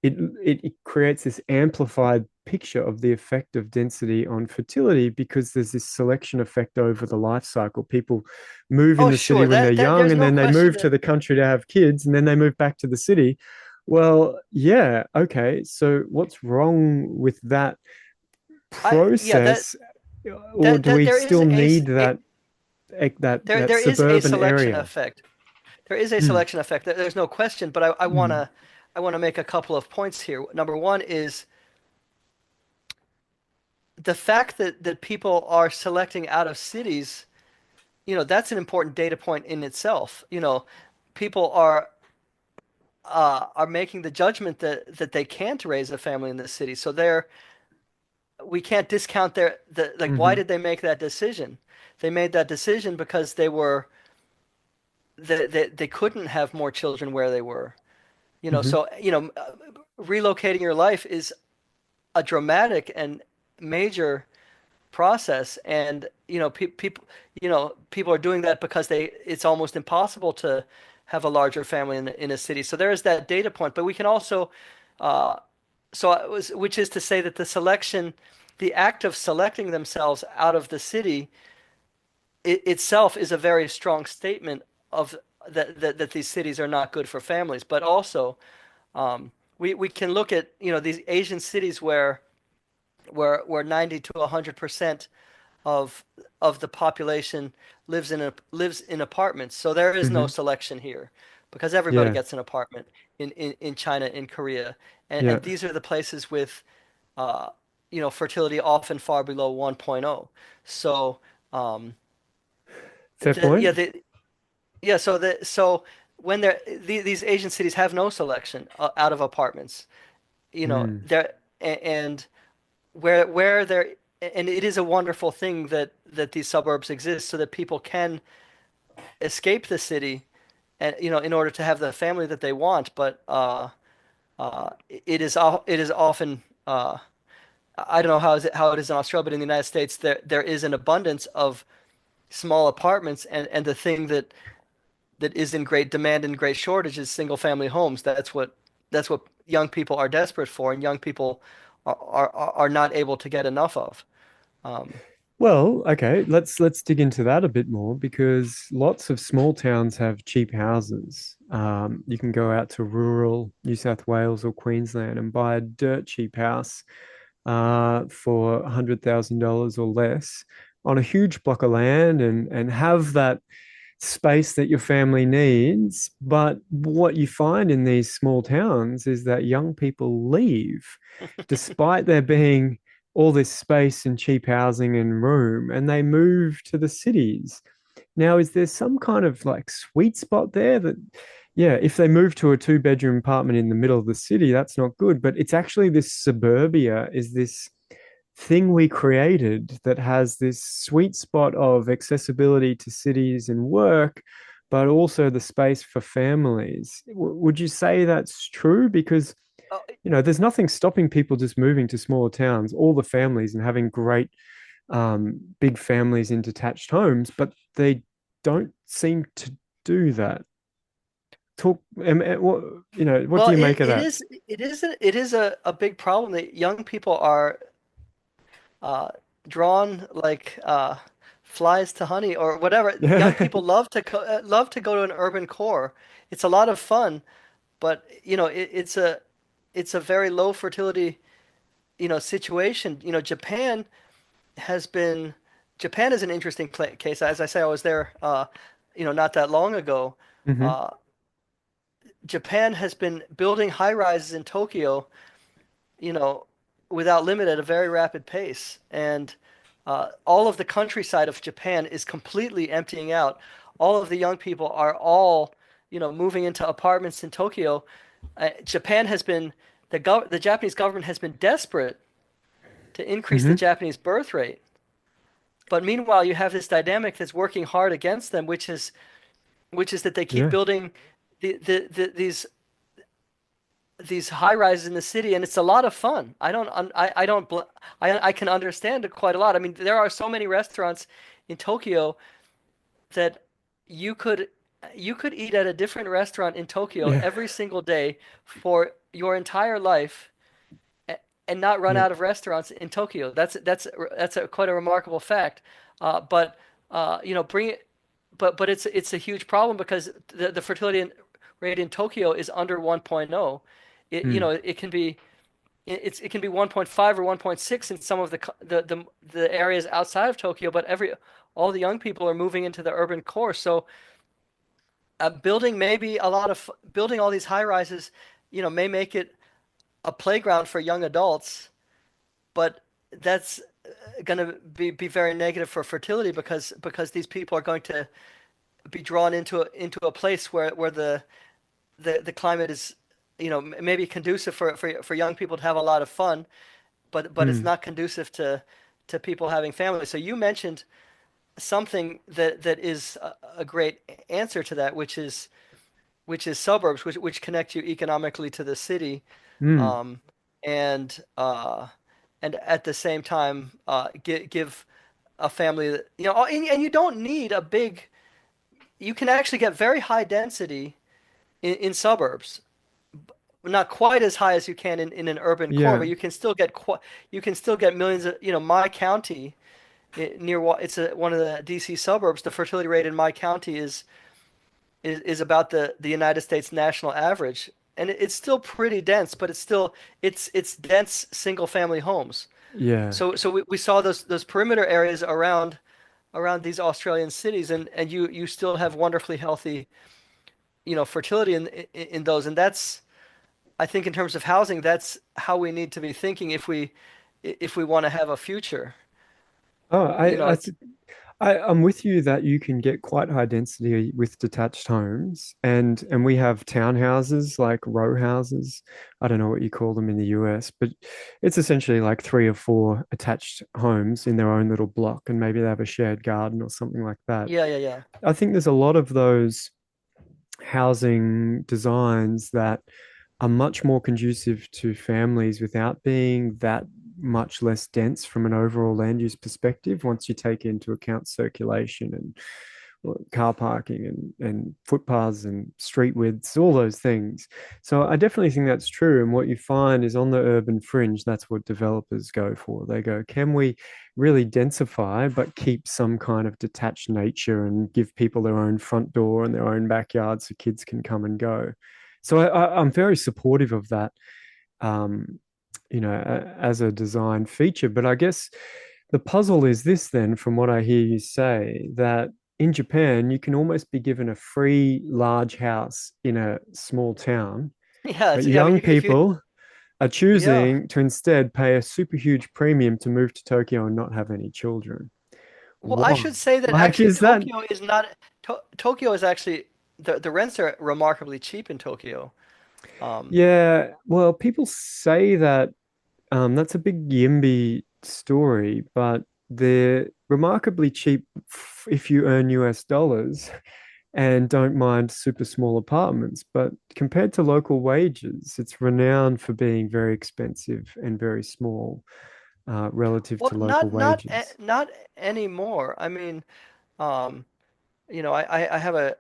it creates this amplified picture of the effect of density on fertility, because there's this selection effect over the life cycle. People move in oh, the city sure, when they're that young, there's and no then they question move to that the country to have kids, and then they move back to the city. Well, yeah, okay. So what's wrong with that I yeah process? Or do we there is still need that that there is a suburban selection area? effect. There is a Mm, selection effect. There's no question, but mm, I wanna make a couple of points here. Number one is the fact that people are selecting out of cities, that's an important data point in itself. People are making the judgment that they can't raise a family in the city. So we can't discount like, why hmm did they make that decision? They made that decision because they couldn't have more children where they were. hmm Relocating your life is a dramatic and major process, and people are doing that because it's almost impossible to have a larger family in a city. So there is that data point, but we can also uh, which is to say that the act of selecting themselves out of the city itself is a very strong statement of that these cities are not good for families. But also, we can look at these Asian cities where 90 to 100% of the population lives in apartments. So there is no hmm selection here because everybody Yeah, gets an apartment in China, in Korea, yeah. and these are the places with uh, fertility often far below 1.0. So um, Fair point. so when these Asian cities have no selection out of apartments, Mm. there and where there and it is a wonderful thing that these suburbs exist so that people can escape the city and in order to have the family that they want, but it is often I don't know how it is in Australia, but in the United States there is an abundance of small apartments, and the thing that is in great demand and great shortage is single family homes. That's what young people are desperate for, and young people are not able to get enough of. Um, Well, okay, let's dig into that a bit more, because lots of small towns have cheap houses. You can go out to rural New South Wales or Queensland and buy a dirt cheap house for $100,000 or less on a huge block of land, and have that space that your family needs. But what you find in these small towns is that young people leave, despite there being all this space and cheap housing and room, and they move to the cities. Now, is there some kind of like sweet spot there that, yeah, if they move to a two-bedroom apartment in the middle of the city, that's not good, but it's actually this suburbia, is this thing we created that has this sweet spot of accessibility to cities and work, but also the space for families. Would you say that's true? Because, Oh, there's nothing stopping people just moving to smaller towns, all the families, and having great big families in detached homes, but they don't seem to do that. Talk, what what do well, you make of that? it is a big problem that young people are uh, drawn like flies to honey or whatever. Young Yeah. people love to go to an urban core. It's a lot of fun, but it's a very low fertility situation. Has been Japan is an interesting case. As I say, I was there not that long ago. Hmm. Uh, Japan has been building high rises in Tokyo, you know, without limit at a very rapid pace. And all of the countryside of Japan is completely emptying out. All of the young people are all, moving into apartments in Tokyo. Japan has been the Japanese government has been desperate to increase the Hmm. Japanese birth rate. But meanwhile, you have this dynamic that's working hard against them, which is that they keep Yeah. building these high rises in the city, and it's a lot of fun. I don't I can understand it quite a lot. I mean, there are so many restaurants in Tokyo that you could you could eat at a different restaurant in Tokyo Yeah. every single day for your entire life and not run Yeah. out of restaurants in Tokyo. That's quite a remarkable fact. But bring it, but it's a huge problem because the fertility rate in Tokyo is under 1.0. It can be it can be 1.5 or 1.6 in some of the areas outside of Tokyo, but every all the young people are moving into the urban core. So building all these high rises, may make it a playground for young adults, but that's going to be very negative for fertility because these people are going to be drawn into a place where the climate is maybe conducive for young people to have a lot of fun, but it's Mm. not conducive to people having families. So you mentioned something that is a great answer to that, which is suburbs, which connect you economically to the city, Mm. um, and and at the same time give a family that and you don't need a big. You can actually get very high density in suburbs, not quite as high as you can in an urban core, Yeah. but you can still get millions of my county it's one of the DC suburbs. The fertility rate in my county is about the United States national average, and it's still pretty dense, but it's dense single family homes. Yeah. So we saw those perimeter areas around these Australian cities, and you still have wonderfully healthy fertility in those, and that's I think in terms of housing, that's how we need to be thinking if we want to have a future. Oh, It's I'm with you that you can get quite high density with detached homes, and we have townhouses like row houses. I don't know what you call them in the US, but it's essentially like three or four attached homes in their own little block, and maybe they have a shared garden or something like that. yeah. I think there's a lot of those housing designs that are much more conducive to families without being that much less dense from an overall land use perspective once you take into account circulation and car parking and footpaths and street widths, all those things. So I definitely think that's true. And what you find is on the urban fringe, that's what developers go for. They go, can we really densify, but keep some kind of detached nature and give people their own front door and their own backyard so kids can come and go? So I'm very supportive of that, um, as a design feature. But I guess the puzzle is this then, from what I hear you say, that in Japan, you can almost be given a free large house in a small town, yeah. but I mean, young if you people are yeah. choosing to instead pay a super huge premium to move to Tokyo and not have any children. Well, I Why? should say that Like, actually is that? Tokyo is actually the rents are remarkably cheap in Tokyo. Um, Yeah, well, people say that that's a big YIMBY story, but they're remarkably cheap if you earn US dollars and don't mind super small apartments. But compared to local wages, it's renowned for being very expensive and very small relative Well, to local wages. not anymore. I mean, um, I have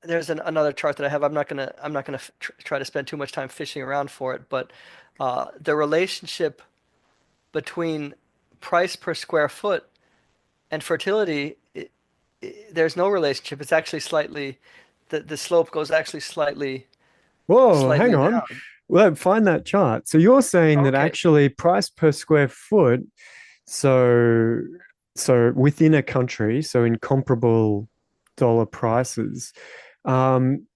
there's another chart that I have. I'm not gonna try to spend too much time fishing around for it, but the relationship between price per square foot and fertility, there's no relationship. It's actually slightly, the slope goes actually Whoa, hang slightly on. down. Well, find that chart. So you're saying that Okay. actually price per square foot, so within a country, so in comparable dollar prices, um,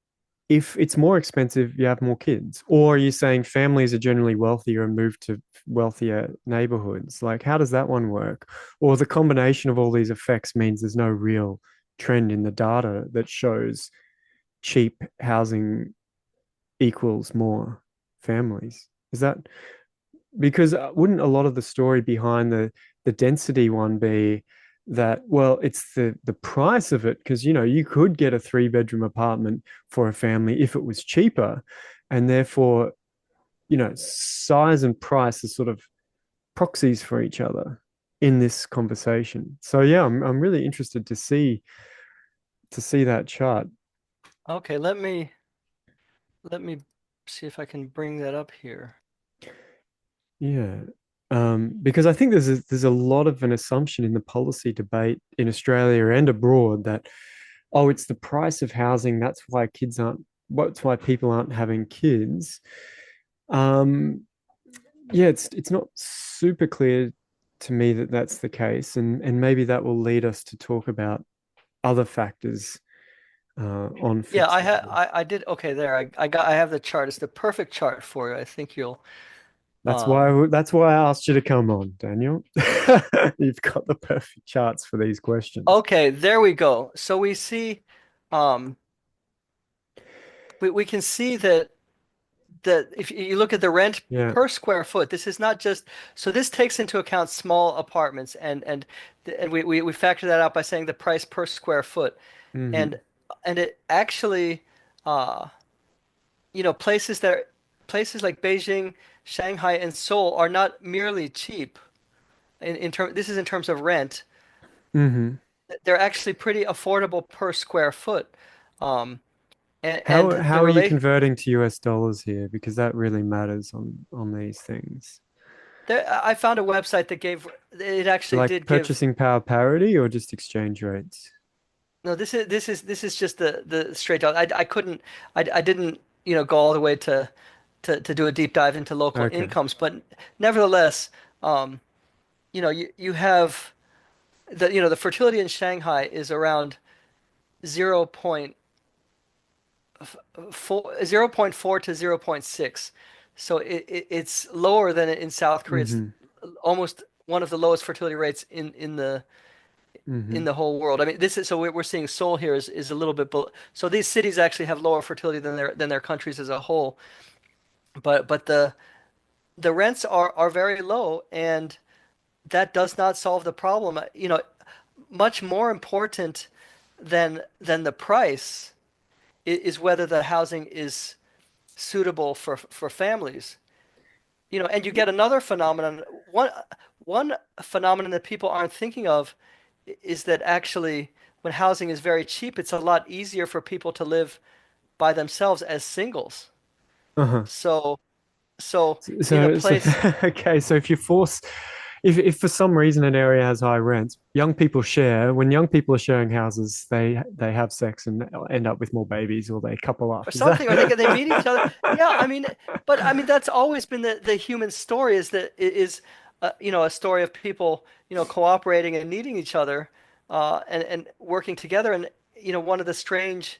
if it's more expensive, you have more kids. Or are you saying families are generally wealthier and move to wealthier neighborhoods? Like, how does that one work? Or the combination of all these effects means there's no real trend in the data that shows cheap housing equals more families. Is that because wouldn't a lot of the story behind the density one be that, well, it's the price of it, because you could get a three-bedroom apartment for a family if it was cheaper, and therefore size and price are sort of proxies for each other in this conversation. So yeah, I'm really interested to see that chart. Okay, let me see if I can bring that up here. Yeah. Because I think there's a lot of an assumption in the policy debate in Australia and abroad that, oh, it's the price of housing, that's why people aren't having kids. Um, yeah, it's not super clear to me that that's the case, and maybe that will lead us to talk about other factors on Yeah, fertility. I did okay there. I have the chart. It's the perfect chart for you. I think you'll um That's why I asked you to come on, Daniel. You've got the perfect charts for these questions. okay, there we go. So um we can see that if you look at the rent Yeah. per square foot, this is not just so this takes into account small apartments and we factor that out by saying the price per square foot. Hmm. And it actually uh places like Beijing, Shanghai, and Seoul are not merely cheap in term this is in terms of rent. Hmm. They're actually pretty affordable per square foot. Um, and How the are you relation converting to US dollars here? Because that really matters on these things. there, I found a website that gave it actually Like did give purchasing power parity or just exchange rates? no this is just the straight down. I couldn't I didn't go all the way to do a deep dive into local Okay. incomes, but nevertheless, um, you have the fertility in Shanghai is around 0.4 to 0.6. So it's lower than in South Korea. It's Hmm. almost one of the lowest fertility rates in Hmm. the whole world. I mean, this is so we're seeing Seoul here is a little bit below. So these cities actually have lower fertility than their countries as a whole. But the rents are very low, and that does not solve the problem. Much more important than the price is whether the housing is suitable for families. And you get another phenomenon. One phenomenon that people aren't thinking of is that actually when housing is very cheap, it's a lot easier for people to live by themselves as singles. Uh-huh. So so in a So place okay, so if you force if for some reason an area has high rents, young people share. When young people are sharing houses, they have sex and end up with more babies, or they couple up. or Is that? something, or they meet each other. Yeah, I mean, but I mean that's always been the human story is that it is a story of people cooperating and needing each other and working together. And one of the strange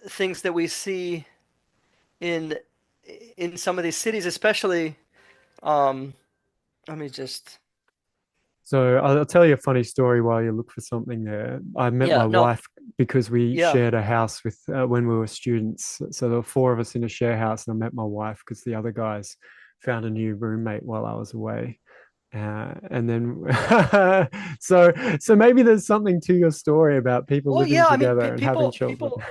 things that we see in some of these cities, especially um, let me just So I'll tell you a funny story while you look for something there. I met yeah my no wife because we yeah shared a house with when we were students. So there were four of us in a share house, and I met my wife because the other guys found a new roommate while I was away. And then so maybe there's something to your story about people Well, living yeah, I mean, together and having children. people.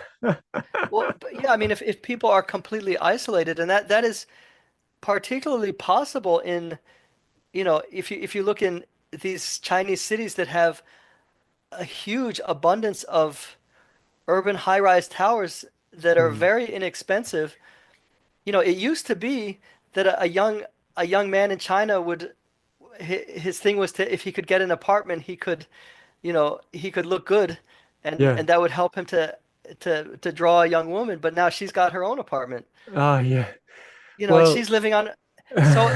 Well, but yeah, I mean, if people are completely isolated, and that is particularly possible in, if you look in these Chinese cities that have a huge abundance of urban high-rise towers that are Mm. very inexpensive. It used to be that a young man in China would his thing was to if he could get an apartment, he could look good, and Yeah. and that would help him to draw a young woman. But now she's got her own apartment, Oh, yeah. and Well, she's living on. So,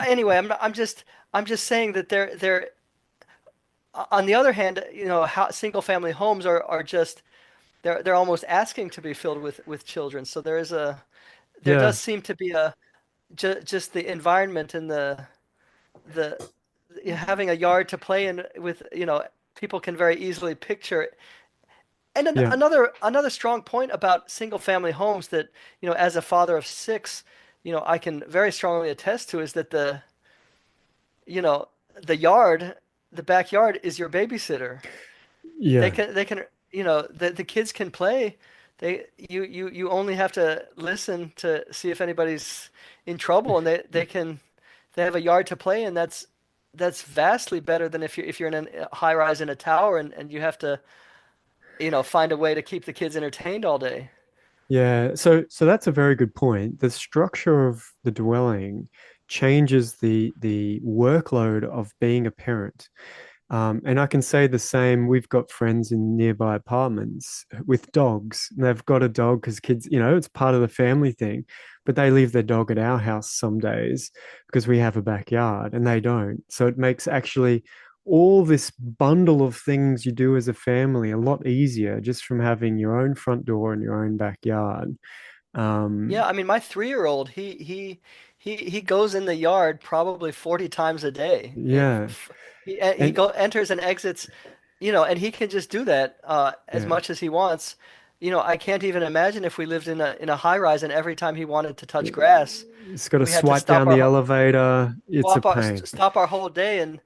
anyway, I'm just saying that they're on the other hand, how single family homes are just they're almost asking to be filled with children. So there yeah, does seem to be just the environment and the having a yard to play in with, people can very easily picture. And yeah, another strong point about single family homes that, as a father of six, I can very strongly attest to is that you know, the yard, the backyard is your babysitter. They yeah, can they can the kids can play. You only have to listen to see if anybody's in trouble, and they have a yard to play in. That's vastly better than if you're in a high rise in a tower and you have to find a way to keep the kids entertained all day. yeah. So that's a very good point. The structure of the dwelling changes the workload of being a parent. And I can say the same. We've got friends in nearby apartments with dogs, and they've got a dog because kids, it's part of the family thing. But they leave their dog at our house some days because we have a backyard and they don't. So it makes actually all this bundle of things you do as a family a lot easier just from having your own front door and your own backyard. Yeah, Um, I mean, my 3-year-old, he goes in the yard probably 40 times a day. yeah. He And enters and exits, and he can just do that as yeah, much as he wants. I can't even imagine if we lived in a high rise and every time he wanted to touch grass, it's got to we had to swipe down the elevator. It's a pain. stop our whole day and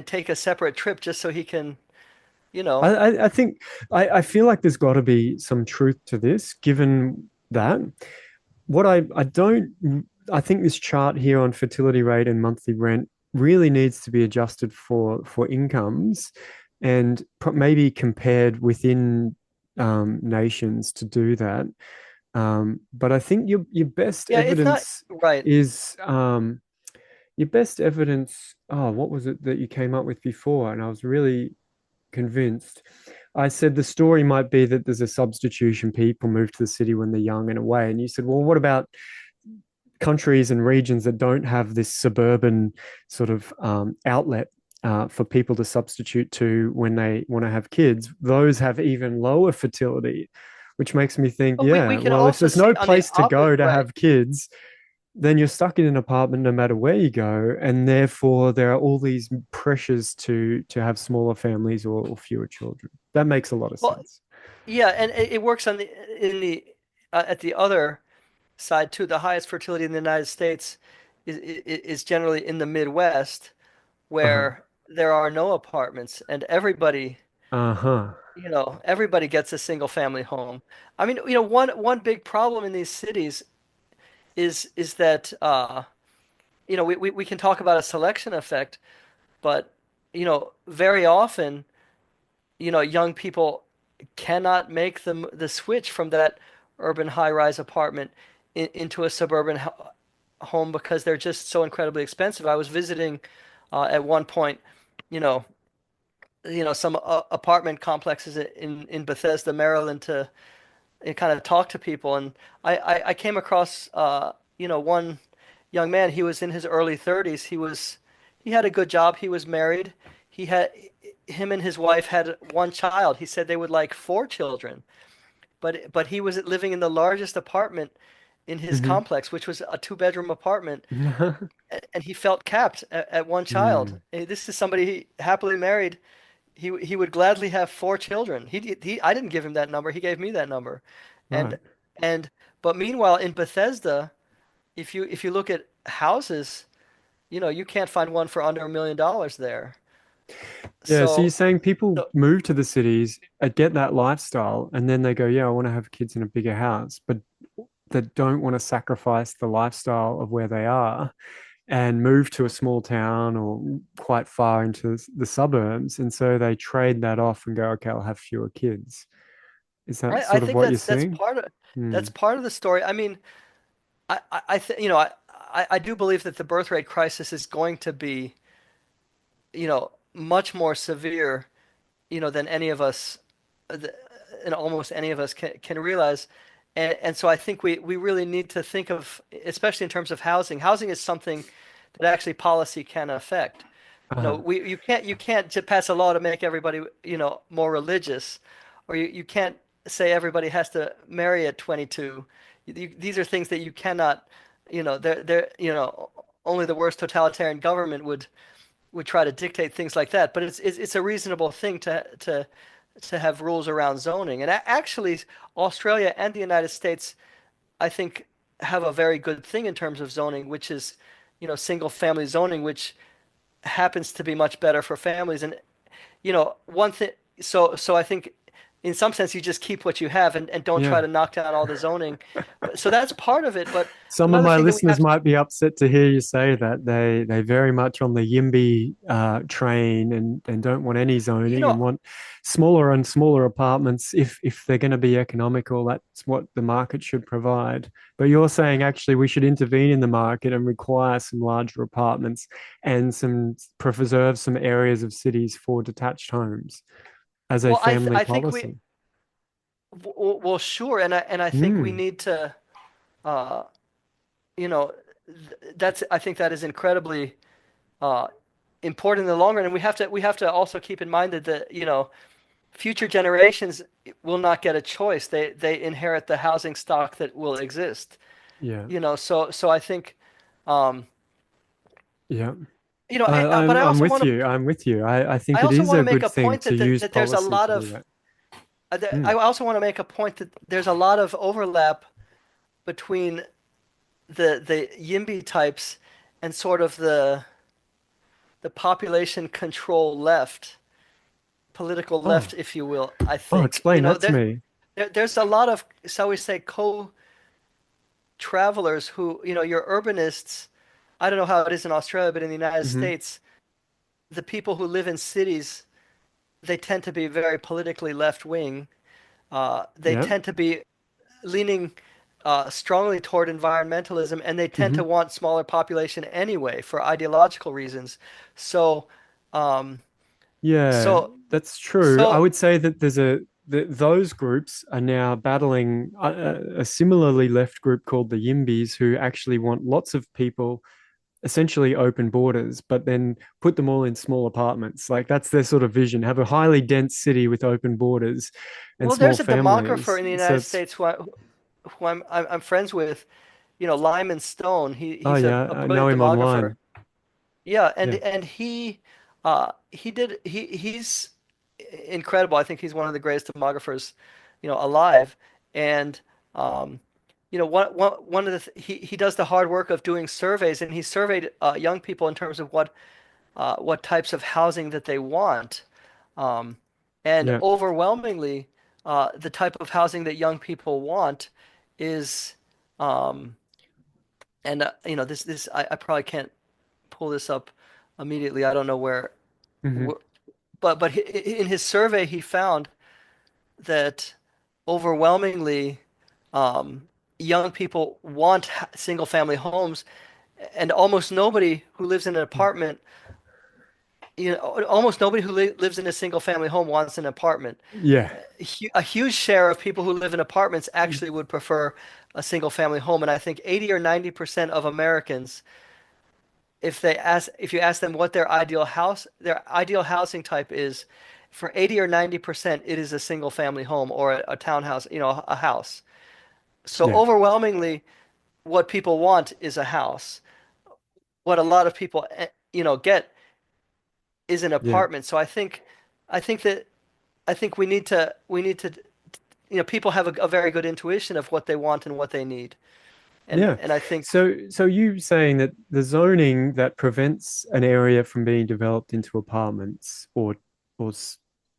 take a separate trip just so he can, you I, know. I think I feel like there's got to be some truth to this, given that what I don't I think this chart here on fertility rate and monthly rent really needs to be adjusted for incomes and maybe compared within nations to do that. But I think your best Yeah, it's not evidence right. is your best evidence. Oh, what was it that you came up with before? And I was really convinced. I said the story might be that there's a substitution. People move to the city when they're young and away. And you said, well, what about countries and regions that don't have this suburban sort of outlet for people to substitute to when they want to have kids? Those have even lower fertility, which makes me think, But we yeah, can well, if also there's no see on the place to opposite, go to right. have kids, then you're stuck in an apartment no matter where you go, and therefore there are all these pressures to have smaller families or fewer children. That makes a lot of Well, sense. yeah, and it works on the in the at the other side too. The highest fertility in the United States is generally in the Midwest, Uh-huh. where there are no apartments, and Uh-huh. everybody gets a single family home. I mean, one big problem in these cities is that we can talk about a selection effect, but very often young people cannot make the switch from that urban high-rise apartment into a suburban home because they're just so incredibly expensive. I was visiting at one point, you know, some apartment complexes in Bethesda, Maryland, to kind of talk to people, and I came across one young man. He was in his early 30s. He had a good job. He was married. He had him and his wife had one child. He said they would like four children, but he was living in the largest apartment in his Hmm. complex, which was a two-bedroom apartment, and he felt capped at one child. Mm, This is somebody happily married. He would gladly have four children. I didn't give him that number. He gave me that number. And right. and but meanwhile in Bethesda, if you look at houses, you can't find one for under $1 million there. Yeah, so you're So, saying people so move to the cities, get that lifestyle, and then they go, yeah, I want to have kids in a bigger house, but they don't want to sacrifice the lifestyle of where they are and move to a small town or quite far into the suburbs. And so they trade that off and go, okay, I'll have fewer kids. Is that I sort of think what you're that's seeing? part of Hmm. the story. I mean, I think I do believe that the birth rate crisis is going to be, much more severe, than any of us, th- and almost any of us can realize. And so I think we really need to think of, especially in terms of housing. Housing is something that actually policy can affect. Uh-huh. You can't just pass a law to make everybody, more religious, or you can't say everybody has to marry at 22. These are things that you cannot, only the worst totalitarian government would try to dictate things like that. But it's a reasonable thing to have rules around zoning. And actually, Australia and the United States, I think, have a very good thing in terms of zoning, which is, single family zoning, which happens to be much better for families. And one thing, so I think in some sense you just keep what you have and don't try Yeah. to knock down all the zoning. So that's part of it. But Some of another my thing that we listeners have to, might be upset to hear you say that they very much on the YIMBY train and don't want any you zoning and know, want smaller and smaller apartments if they're going to be economical. That's what the market should provide. But you're saying actually we should intervene in the market and require some larger apartments and some preserve some areas of cities for detached homes as a well, family I think we, policy. well, sure, and I think we Mm, need to, uh, you know, that's I think that is incredibly uh, important in the long run, and we have to also keep in mind that future generations will not get a choice. They inherit the housing stock that will exist. yeah, So I think, um, yeah. but I I'm also with want to you. I'm with you. I I think it also is want to a make good a thing point to that use there's a policy lot to do of that. Mm, I also want to make a point that there's a lot of overlap between the YIMBY types and sort of the population control left, political oh, left, if you will. I oh, think explain that to me. there's a lot of, shall we say, co-travelers who, your urbanists. I don't know how it is in Australia, but in the United Hmm. States, the people who live in cities, they tend to be very politically left wing. They Yeah. tend to be leaning strongly toward environmentalism, and they tend to Hmm. want smaller population anyway for ideological reasons. So, um, Yeah, so, that's true. I so, would say that those groups are now battling a similarly left group called the Yimbys, who actually want lots of people, essentially open borders, but then put them all in small apartments. Like that's their sort of vision: have a highly dense city with open borders and well, small there's a demographer families. in the So United it's States who I'm friends with, Lyman Stone. oh He's yeah, a I brilliant know him demographer. online. Yeah, Yeah. and he's incredible. I think he's one of the greatest demographers, alive. And um, one of he does the hard work of doing surveys, and he surveyed young people in terms of what types of housing that they want. Um, and Yeah. overwhelmingly, the type of housing that young people want is, um, and this I probably can't pull this up immediately. I don't know Hmm. wh but in his survey he found that overwhelmingly, um, young people want single family homes, and almost nobody who lives in an apartment, almost nobody who lives in a single family home wants an apartment. Yeah. A huge share of people who live in apartments actually would prefer a single family home, and I think 80 or 90% of Americans, if you ask them what their ideal housing type is, for 80 or 90%, it is a single family home or a townhouse, a house. So Yeah. overwhelmingly, what people want is a house. What a lot of people, get is an Yeah. apartment. So I think that we need to, people have a very good intuition of what they want and what they need. Yeah. And I think So you saying that the zoning that prevents an area from being developed into apartments or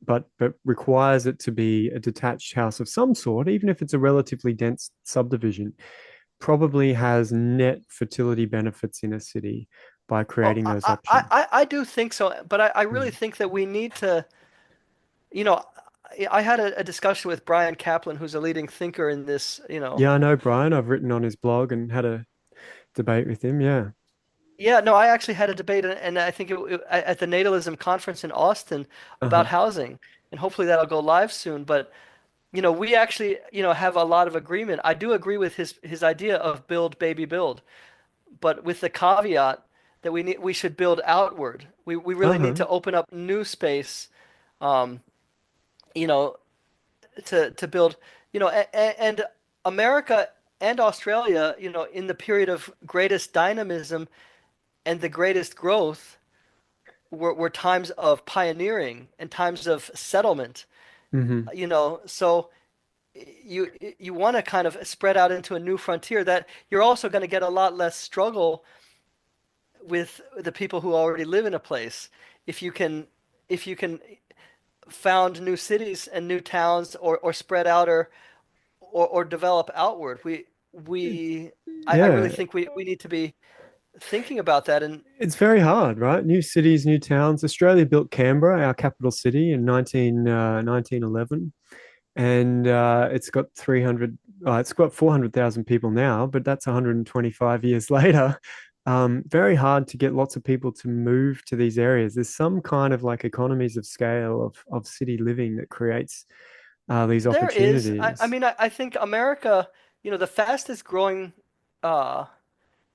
but requires it to be a detached house of some sort, even if it's a relatively dense subdivision, probably has net fertility benefits in a city by oh, creating those options. I do think so, but I really Mm. think that we need to, you know, I had a discussion with Brian Kaplan, who's a leading thinker in this, Yeah, I know Brian. I've written on his blog and had a debate with him. Yeah. yeah, no, I actually had a debate, and I think at the Natalism conference in Austin about Uh-huh. housing, and hopefully that'll go live soon. But we actually, have a lot of agreement. I do agree with his idea of build, baby, build, but with the caveat that we should build outward. We really need Uh-huh. to open up new space, um, you know, to build, and America and Australia, in the period of greatest dynamism and the greatest growth were times of pioneering and times of settlement, Hmm. so you want to kind of spread out into a new frontier that you're also going to get a lot less struggle with the people who already live in a place if you can found new cities and new towns or spread out or develop outward. I really Yeah. think we need to be thinking about that. And It's very hard, right? New cities, new towns. Australia built Canberra, our capital city, in 1911. And it's got 300, it's got 400,000 people now, but that's 125 years later. Very hard to get lots of people to move to these areas. There's some kind of like economies of scale of city living that creates these there is, I opportunities. mean, I think America, the fastest growing uh,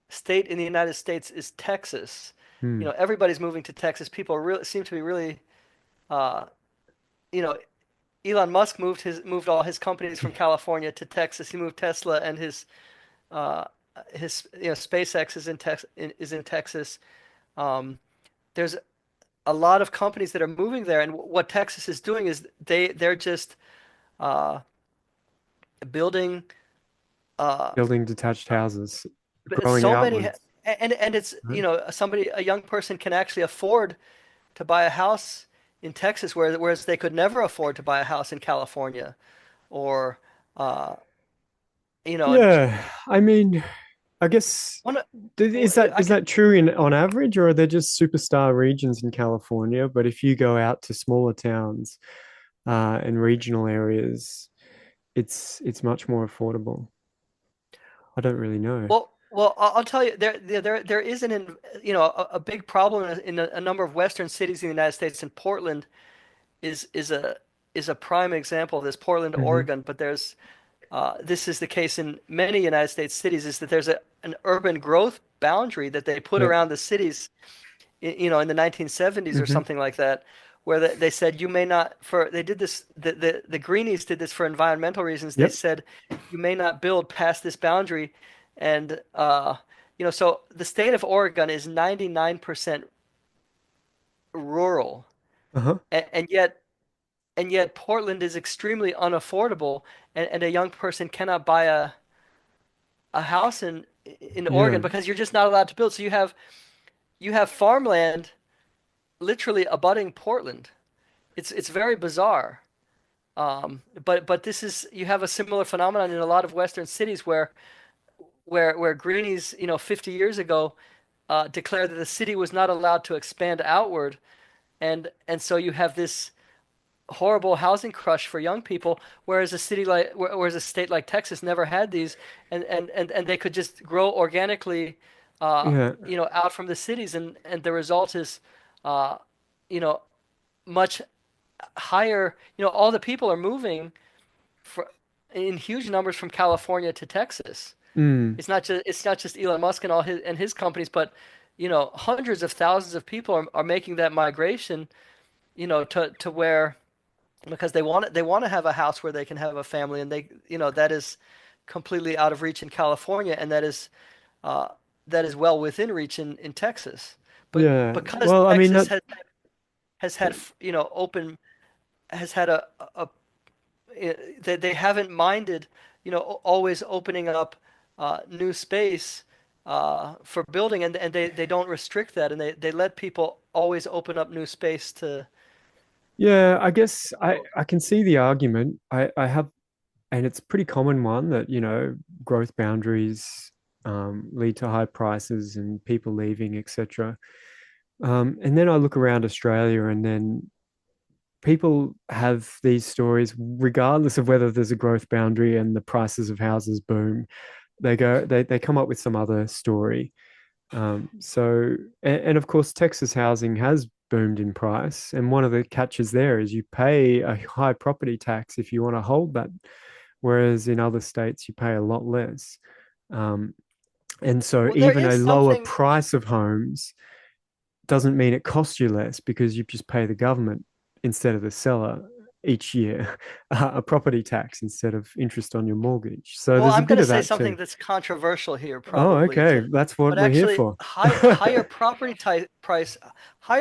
state in the United States is Texas. Hmm. Everybody's moving to Texas. People really seem to be really, uh, you know, Elon Musk moved all his companies from California to Texas. He moved Tesla and uh, his SpaceX is in Texas. Um, there's a lot of companies that are moving there, and what Texas is doing is they're just uh, building uh, Building detached houses, growing so many, outwards. and it's Right? a young person can actually afford to buy a house in Texas, whereas they could never afford to buy a house in California or uh, you know, and Yeah, I mean, I guess one is that I is could that true in on average, or are there just superstar regions in California? But if you go out to smaller towns and regional areas, it's much more affordable. I don't really know. well, I'll tell you, there is a big problem in a number of Western cities in the United States, and Portland is is a is a prime example of this. Portland, Hmm. Oregon, but this is the case in many United States cities, is that there's an urban growth boundary that they put Yep. around the cities, in the 1970s or Hmm. something like that, where they said you may not, they did this, the Greenies did this for environmental reasons. They Yep. said you may not build past this boundary, and so the state of Oregon is 99% rural, Uh-huh. and yet Portland is extremely unaffordable, and a young person cannot buy a house in Oregon Yeah. because you're just not allowed to build. So you have farmland literally abutting Portland. It's very bizarre. But you have a similar phenomenon in a lot of Western cities where Greenies, 50 years ago, declared that the city was not allowed to expand outward, and so you have this horrible housing crush for young people, whereas a state like Texas never had these, and they could just grow organically, Yeah. out from the cities, and the result is, uh, you know, much higher. All the people are moving for, in huge numbers from California to Texas. Mm. It's not just Elon Musk and all his companies, but hundreds of thousands of people are making that migration, to where, because they want to have a house where they can have a family, and that is completely out of reach in California, and uh, that is well within reach in Texas. But Yeah. because Well, I mean Texas that has had open has had they haven't minded, always opening up new space for building, and they don't restrict that, and they let people always open up new space to. Yeah, I guess I can see the argument. I have, and it's a pretty common one that, growth boundaries lead to high prices and people leaving, etc. And then I look around Australia, and then people have these stories, regardless of whether there's a growth boundary and the prices of houses boom. They come up with some other story. And of course, Texas housing has boomed in price. And one of the catches there is you pay a high property tax if you want to hold that, whereas in other states, you pay a lot less. Um, and so Well, there even is a lower something. price of homes doesn't mean it costs you less because you just pay the government instead of the seller each year a property tax instead of interest on your mortgage. So Well, there's a I'm going bit to of say that something too. that's controversial here, Oh, probably. okay. That's what But we're here actually, for. higher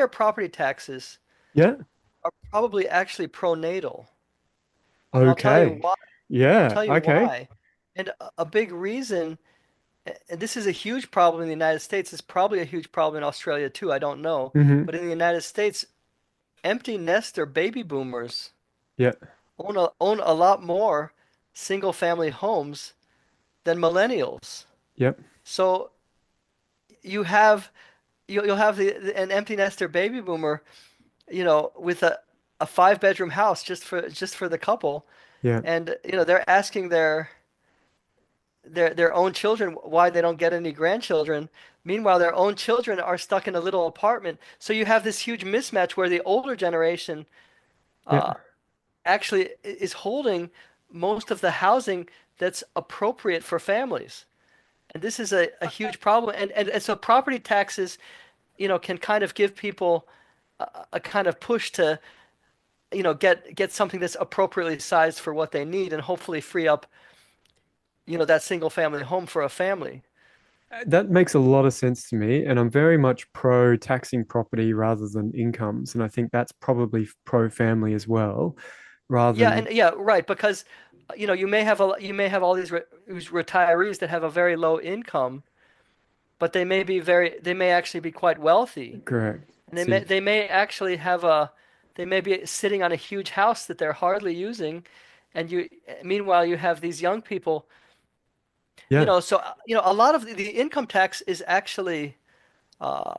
property taxes Yeah. are probably actually pronatal, and I'll tell you Okay. why. I'll Yeah. tell you Okay. why. And a big reason, and this is a huge problem in the United States. It's probably a huge problem in Australia too. I don't know, Hmm. but in the United States, empty nester baby boomers Yeah. own a lot more single family homes than millennials. Yep. So you have you'll have an empty nester baby boomer, with a 5 bedroom house just for the couple, Yeah. and they're asking their own children why they don't get any grandchildren. Meanwhile, their own children are stuck in a little apartment. So you have this huge mismatch where the older generation Yeah. uh, actually is holding most of the housing that's appropriate for families. And this is a huge problem. And so property taxes, can kind of give people a kind of push to, get something that's appropriately sized for what they need and hopefully free up, that single family home for a family. That makes a lot of sense to me. And I'm very much pro taxing property rather than incomes. And I think that's probably pro family as well, rather Yeah, than, and yeah, right, because you may have all these retirees that have a very low income, but they may actually be quite wealthy. correct. And So, they may actually they may be sitting on a huge house that they're hardly using, and meanwhile you have these young people, yeah, so a lot of the income tax is actually uh,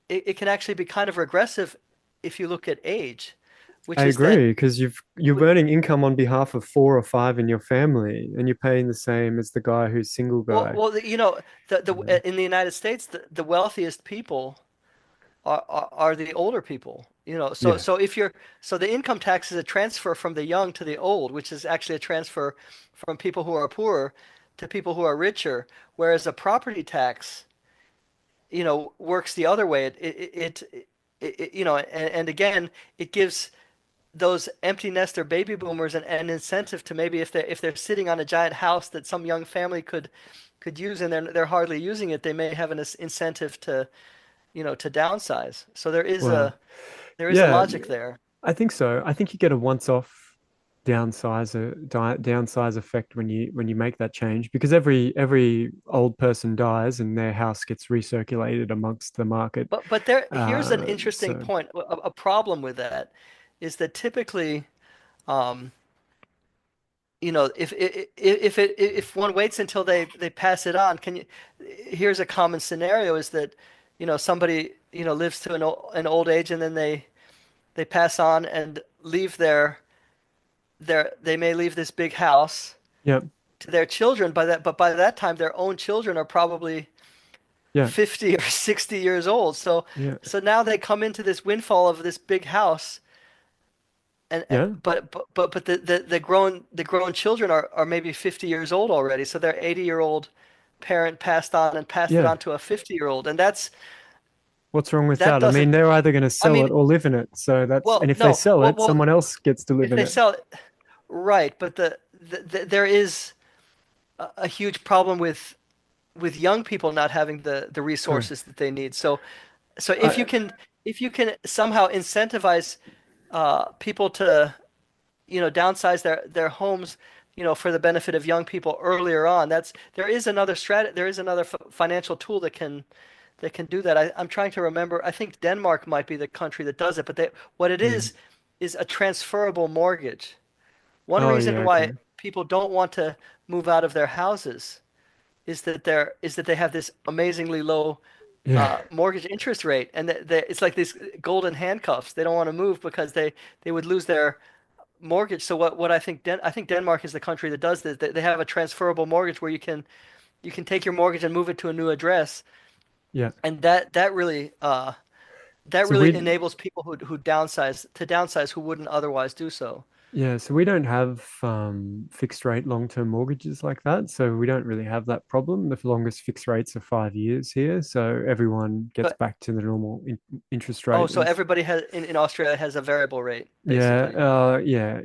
it can actually be kind of regressive if you look at age, I which is that agree because you're earning income on behalf of four or five in your family, and you're paying the same as the guy who's single guy. the in the United States the wealthiest people are the older people. Yeah, So the income tax is a transfer from the young to the old, which is actually a transfer from people who are poorer to people who are richer, whereas a property tax, works the other way. And again, it gives those empty nester baby boomers an incentive to maybe if they're sitting on a giant house that some young family could use and they're hardly using it, they may have an incentive to downsize. So well, there is a yeah, logic there. I think so. I think you get a once-off downsize effect when you make that change because every old person dies and their house gets recirculated amongst the market. But here's an interesting So point. A problem with that is that typically, um, if one waits until they pass it on, here's a common scenario is that, somebody, lives to an old age and then they pass on and leave they may leave this big house yeah, to their children but by that time their own children are probably yeah, 50 or 60 years old. So yeah, so now they come into this windfall of this big house and yeah, but the grown children are maybe 50 years old already. So their 80-year-old parent passed on and passed it yeah. on to a 50-year-old. And What's wrong with that that? I mean, doesn't they're either going to I sell mean, it or live in it. So and well, if they no. sell it, Well, someone else gets to live if in they it. sell it, right, but there is a huge problem with young people not having the resources Correct. that they need. So I, if you can somehow incentivize people to downsize their homes, for the benefit of young people earlier on. There is another there is another f financial tool that can do that. I'm trying to remember. I think Denmark might be the country that does it, but what it Mm. is a transferable mortgage. One Oh reason yeah, why okay. people don't want to move out of their houses is that they have this amazingly low Yeah, mortgage interest rate, and it's like these golden handcuffs. They don't want to move because they would lose their mortgage. So what I think Denmark is the country that does this. They have a transferable mortgage where you can take your mortgage and move it to a new address, yeah. and that So really we enables people who downsize who wouldn't otherwise do so. Yeah, so we don't have fixed rate long-term mortgages like that. So we don't really have that problem. The longest fixed rates are 5 years here. So everyone gets But back to the normal interest oh, rate. so And everybody has in Australia has a variable rate yeah, basically.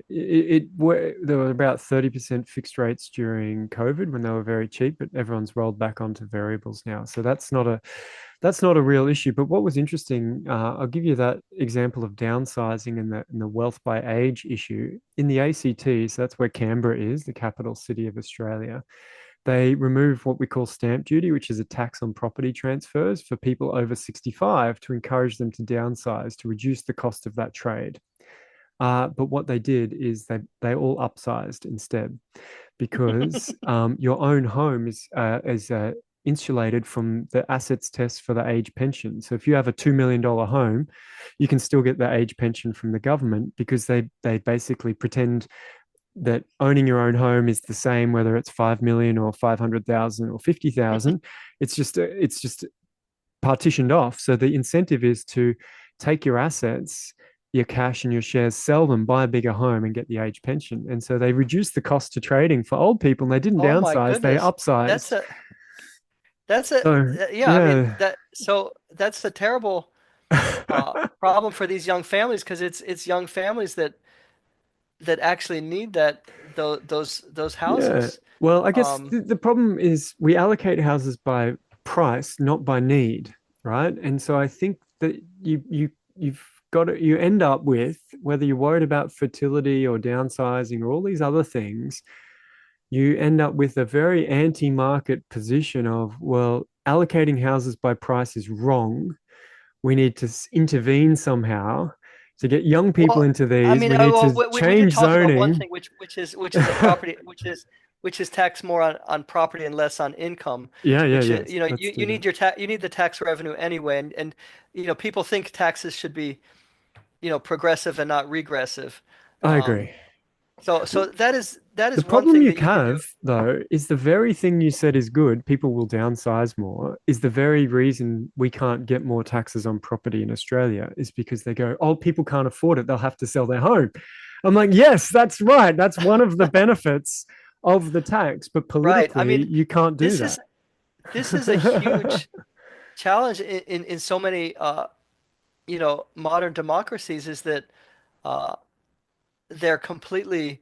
there were about 30% fixed rates during COVID when they were very cheap, but everyone's rolled back onto variables now. So that's not a real issue. But what was interesting, I'll give you that example of downsizing and the wealth by age issue in the ACT. So that's where Canberra is, the capital city of Australia. They remove what we call stamp duty, which is a tax on property transfers for people over 65 to encourage them to downsize to reduce the cost of that trade. But what they did is they all upsized instead because your own home is insulated from the assets test for the age pension. So if you have a $2 million home, you can still get the age pension from the government because they basically pretend that owning your own home is the same whether it's 5 million or 500,000 or 50,000. It's just partitioned off. So the incentive is to take your assets, your cash and your shares, sell them, buy a bigger home, and get the age pension. And so they reduced the cost to trading for old people, and they didn't Oh my downsize; they goodness. upsized. That's a that's a So yeah, I mean yeah, that's a terrible problem for these young families because it's young families that actually need those yeah. houses. Well, I guess Um, the problem is we allocate houses by price, not by need, right? And so I think that you've got to, you end up with whether you're worried about fertility or downsizing or all these other things, you end up with a very anti-market position of, well, allocating houses by price is wrong. We need to intervene somehow to get young people well, into I these. mean, We need to we did change talk about one zoning. thing, which is a property, which is tax more on property and less on income, Yeah, yeah, which yeah. you Let's do that. you need the tax revenue anyway, and people think taxes should be progressive and not regressive. I Um, agree. so that The is one problem thing you that you can do. have, though, is the very thing you said is good, people will downsize more, is the very reason we can't get more taxes on property in Australia, is because they go, oh, people can't afford it. They'll have to sell their home. I'm like, yes, that's right. That's one of the benefits of the tax. But Right. I politically, mean, you can't do this that. is this is a huge challenge in so many modern democracies is that uh, they're completely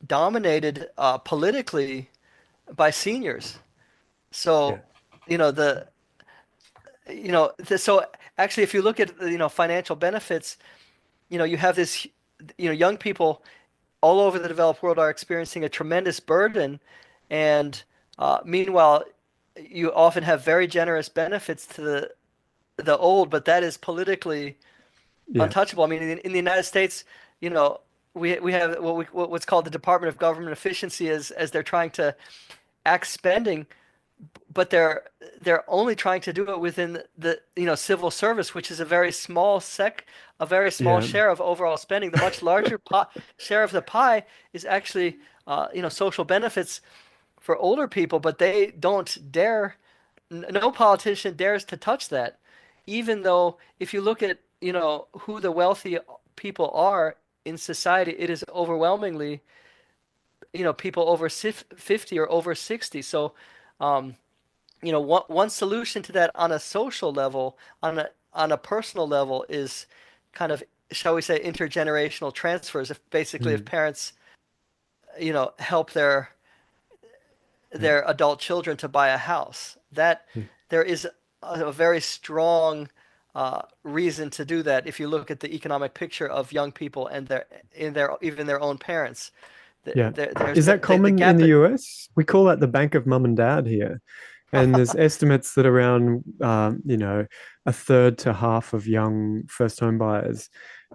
dominated politically by seniors. Yeah. So, you know the so actually if you look at financial benefits, you have this young people all over the developed world are experiencing a tremendous burden, and meanwhile you often have very generous benefits to the old, but that is politically Yeah. untouchable. I mean, in the United States, you know, we have what's called the Department of Government Efficiency as they're trying to axe spending, but they're only trying to do it within the civil service, which is a very small Yeah. share of overall spending. The much larger share of the pie is actually social benefits for older people, but they don't dare. No politician dares to touch that, even though if you look at who the wealthy people are in society, it is overwhelmingly people over 50 or over 60. So um, one solution to that on a social level, on a personal level, is kind of, shall we say, intergenerational transfers. If basically if Mm. parents, help Yeah. their adult children to buy a house, that Yeah. there is a very strong reason to do that. If you look at the economic picture of young people and their even their own parents, Yeah. There's Is that the common in gap. the US? We call that the bank of mum and dad here. And there's estimates that around, a third to half of young first home buyers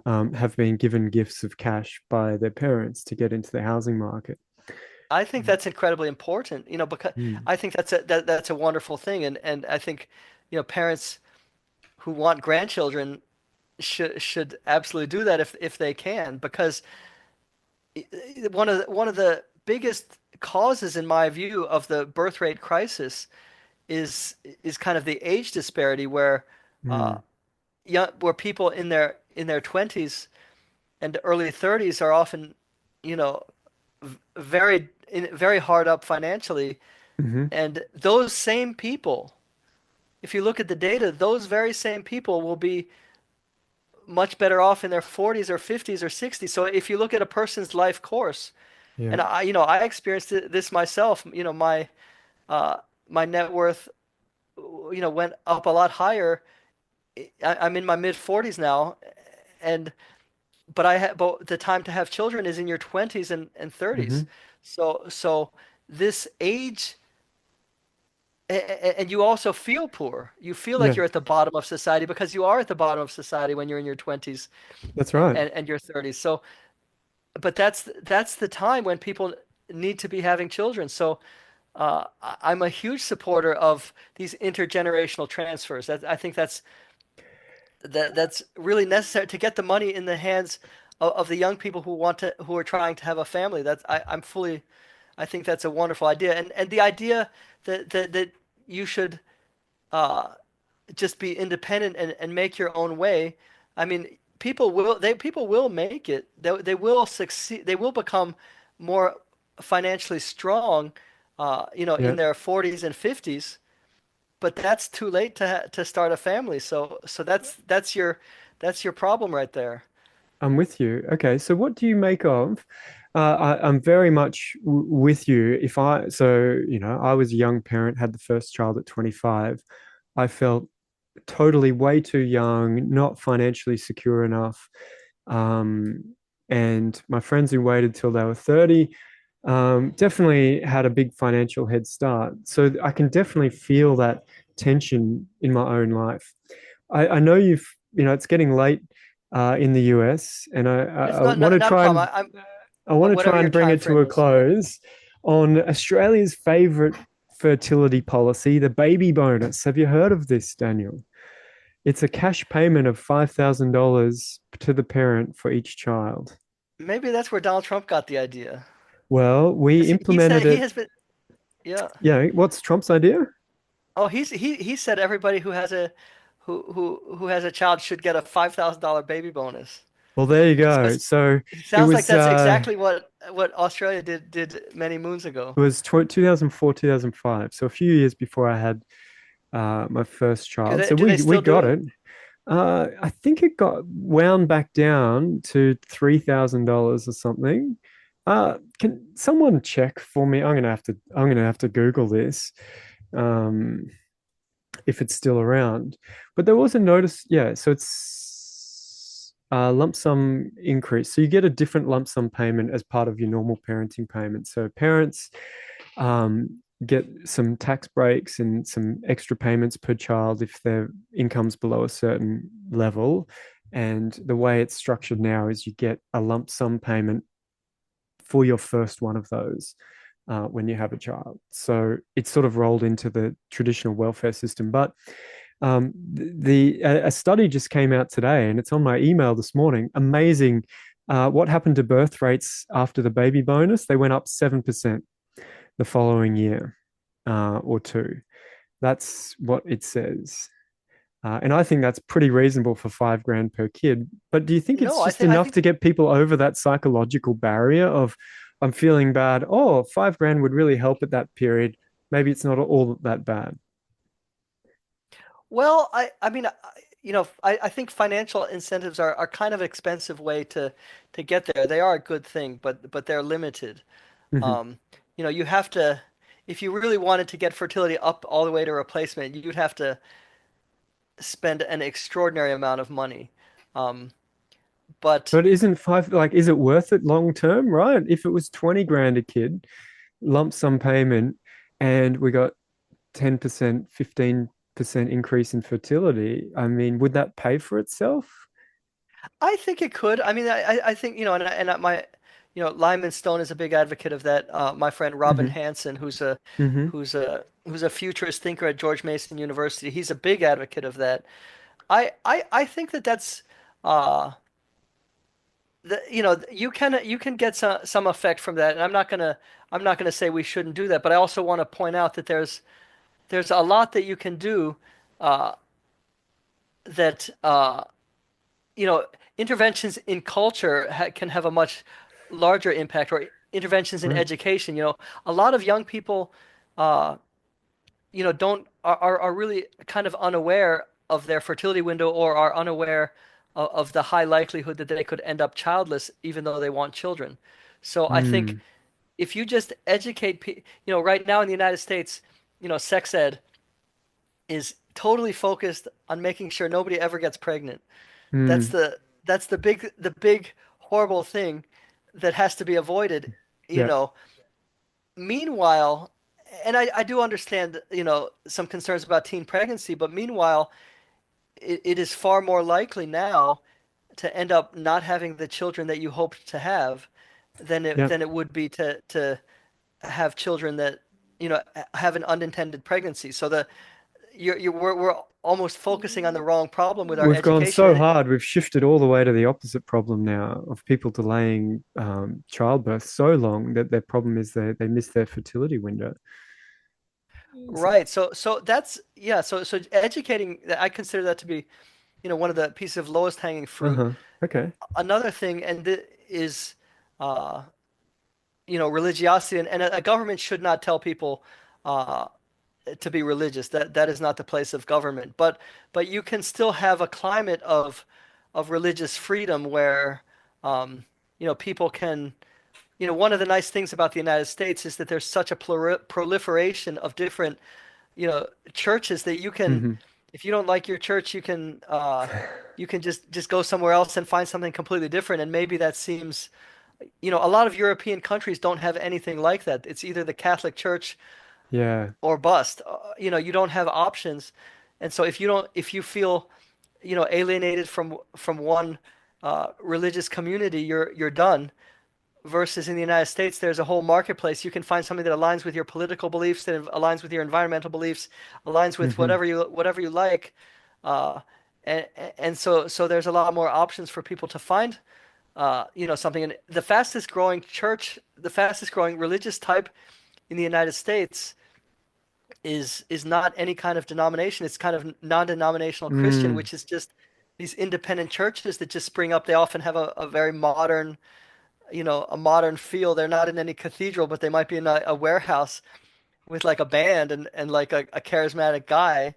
have been given gifts of cash by their parents to get into the housing market. I think that's incredibly important, because Mm. I think that's a wonderful thing, and I think, parents who want grandchildren should absolutely do that if they can, because one of the biggest causes, in my view, of the birth rate crisis is kind of the age disparity where uh, Mm. where people in their 20s and early 30s are often, you know, very hard up financially, Hmm. and those same people, if you look at the data, those very same people will be much better off in their 40s or 50s or 60s. So if you look at a person's life course, Yeah. and I experienced this myself, uh, my net worth, went up a lot higher. I'm in my mid 40s now, and but the time to have children is in your 20s and 30s. Hmm. So this age, and you also feel poor. You feel like Yeah, you're at the bottom of society because you are at the bottom of society when you're in your 20s that's right. and your 30s. So, but that's the time when people need to be having children. So, I'm a huge supporter of these intergenerational transfers. I think that's really necessary to get the money in the hands of the young people who are trying to have a family. I think that's a wonderful idea, and the idea that you should uh, just be independent and make your own way. I mean, people will make it. They will succeed. They will become more financially strong, Yeah, in their 40s and 50s. But that's too late to start a family. So that's your problem right there. I'm with you. Okay, so what do you make of? I'm very much with you. I was a young parent, had the first child at 25. I felt totally way too young, not financially secure enough. Um, and my friends who waited till they were 30 definitely had a big financial head start. So I can definitely feel that tension in my own life. I know it's getting late in the US, and It's I not want not, to not a try problem. and I'm I want to whatever try your and bring time it to frame a is. close on Australia's favorite fertility policy, the baby bonus. Have you heard of this, Daniel? It's a cash payment of $5,000 to the parent for each child. Maybe that's where Donald Trump got the idea. Well, we 'Cause he implemented said he it. has been, yeah. Yeah, what's Trump's idea? Oh, he said everybody who has a child should get a $5,000 baby bonus. Well, there you So go. So it it sounds like was that's uh exactly what Australia did many moons ago. it was 2004, 2005. So a few years before I had my first Do child. they So do they we still do got it? it. I think it got wound back down to $3,000 or something. Can someone check for me? I'm gonna have to Google this, um, if it's still around. But there was a notice, yeah. So it's a lump sum increase. So you get a different lump sum payment as part of your normal parenting payment. So parents get some tax breaks and some extra payments per child if their income's below a certain level. And the way it's structured now is you get a lump sum payment for your first one of those when you have a child. So it's sort of rolled into the traditional welfare system. But a study just came out today, and it's on my email this morning. Amazing. What happened to birth rates after the baby bonus? They went up 7% the following year or two. That's what it says. And I think that's pretty reasonable for 5 grand per kid. But do you think it's No, I just think I enough think to get people over that psychological barrier of, I'm feeling bad? Oh, 5 grand would really help at that period. Maybe it's not all that bad. well, I mean, I think financial incentives are kind of an expensive way to get there. They are a good thing, but they're limited. Hmm. Um, you have to, if you really wanted to get fertility up all the way to replacement, you'd have to spend an extraordinary amount of money. Um, But But isn't five like is it worth it long term, right? If it was 20 grand a kid, lump sum payment, and we got 10%, 15% increase in fertility, I mean, would that pay for itself? I think it could. I mean, I think, my, Lyman Stone is a big advocate of that. My friend Robin Hmm. Hanson, Hmm. who's a futurist thinker at George Mason University, he's a big advocate of that. I think that that's uh you can get some effect from that, and I'm not gonna say we shouldn't do that, but I also want to point out that there's a lot that you can do uh that you know, interventions in culture ha can have a much larger impact, or interventions in Right. education. A lot of young people, uh, don't are really kind of unaware of their fertility window, or are unaware of the high likelihood that they could end up childless, even though they want children. So I think Mm. if you just educate people, right now in the United States, sex ed is totally focused on making sure nobody ever gets pregnant. That's Mm. the big horrible thing that has to be avoided, you Yeah. know. Meanwhile, and I do understand, some concerns about teen pregnancy, but meanwhile, it is far more likely now to end up not having the children that you hoped to have Yeah. than it would be to have children that, have an unintended pregnancy. So we're almost focusing on the wrong problem with our We've gone education. so And hard. We've shifted all the way to the opposite problem now of people delaying childbirth so long that their problem is they miss their fertility window. So, Right. So that's, yeah. So educating, I consider that to be, one of the pieces of lowest hanging fruit. uh-huh. Okay. Another thing, and is, uh, religiosity, and a government should not tell people, uh, to be religious. That is not the place of government. But you can still have a climate of religious freedom where, people can. One of the nice things about the United States is that there's such a proliferation of different, churches that you can, Hmm. if you don't like your church, you can just go somewhere else and find something completely different. And maybe that seems, a lot of European countries don't have anything like that. It's either the Catholic Church Yeah. or bust. You don't have options. And so if you feel, alienated from one religious community, you're done. Versus in the United States, there's a whole marketplace. You can find something that aligns with your political beliefs, that aligns with your environmental beliefs, aligns with Hmm. whatever you like, uh, and so there's a lot more options for people to find, something. And the fastest growing religious type in the United States is not any kind of denomination. It's kind of non-denominational Christian, Mm. which is just these independent churches that just spring up. They often have a very modern, a modern feel. They're not in any cathedral, but they might be in a warehouse with like a band and like a charismatic guy,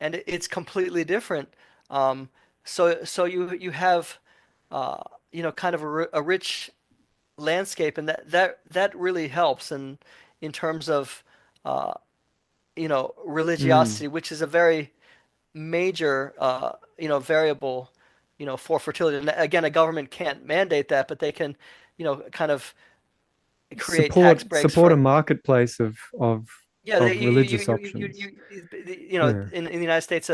and it's completely different. Um, so you have, uh, kind of a rich landscape, and that really helps. And in terms of, uh, Mm. religiosity, which is a very major, variable, for fertility. And again, a government can't mandate that, but they can, kind of create tax breaks Support a for. marketplace Yeah, of religious options. Yeah. in the United States,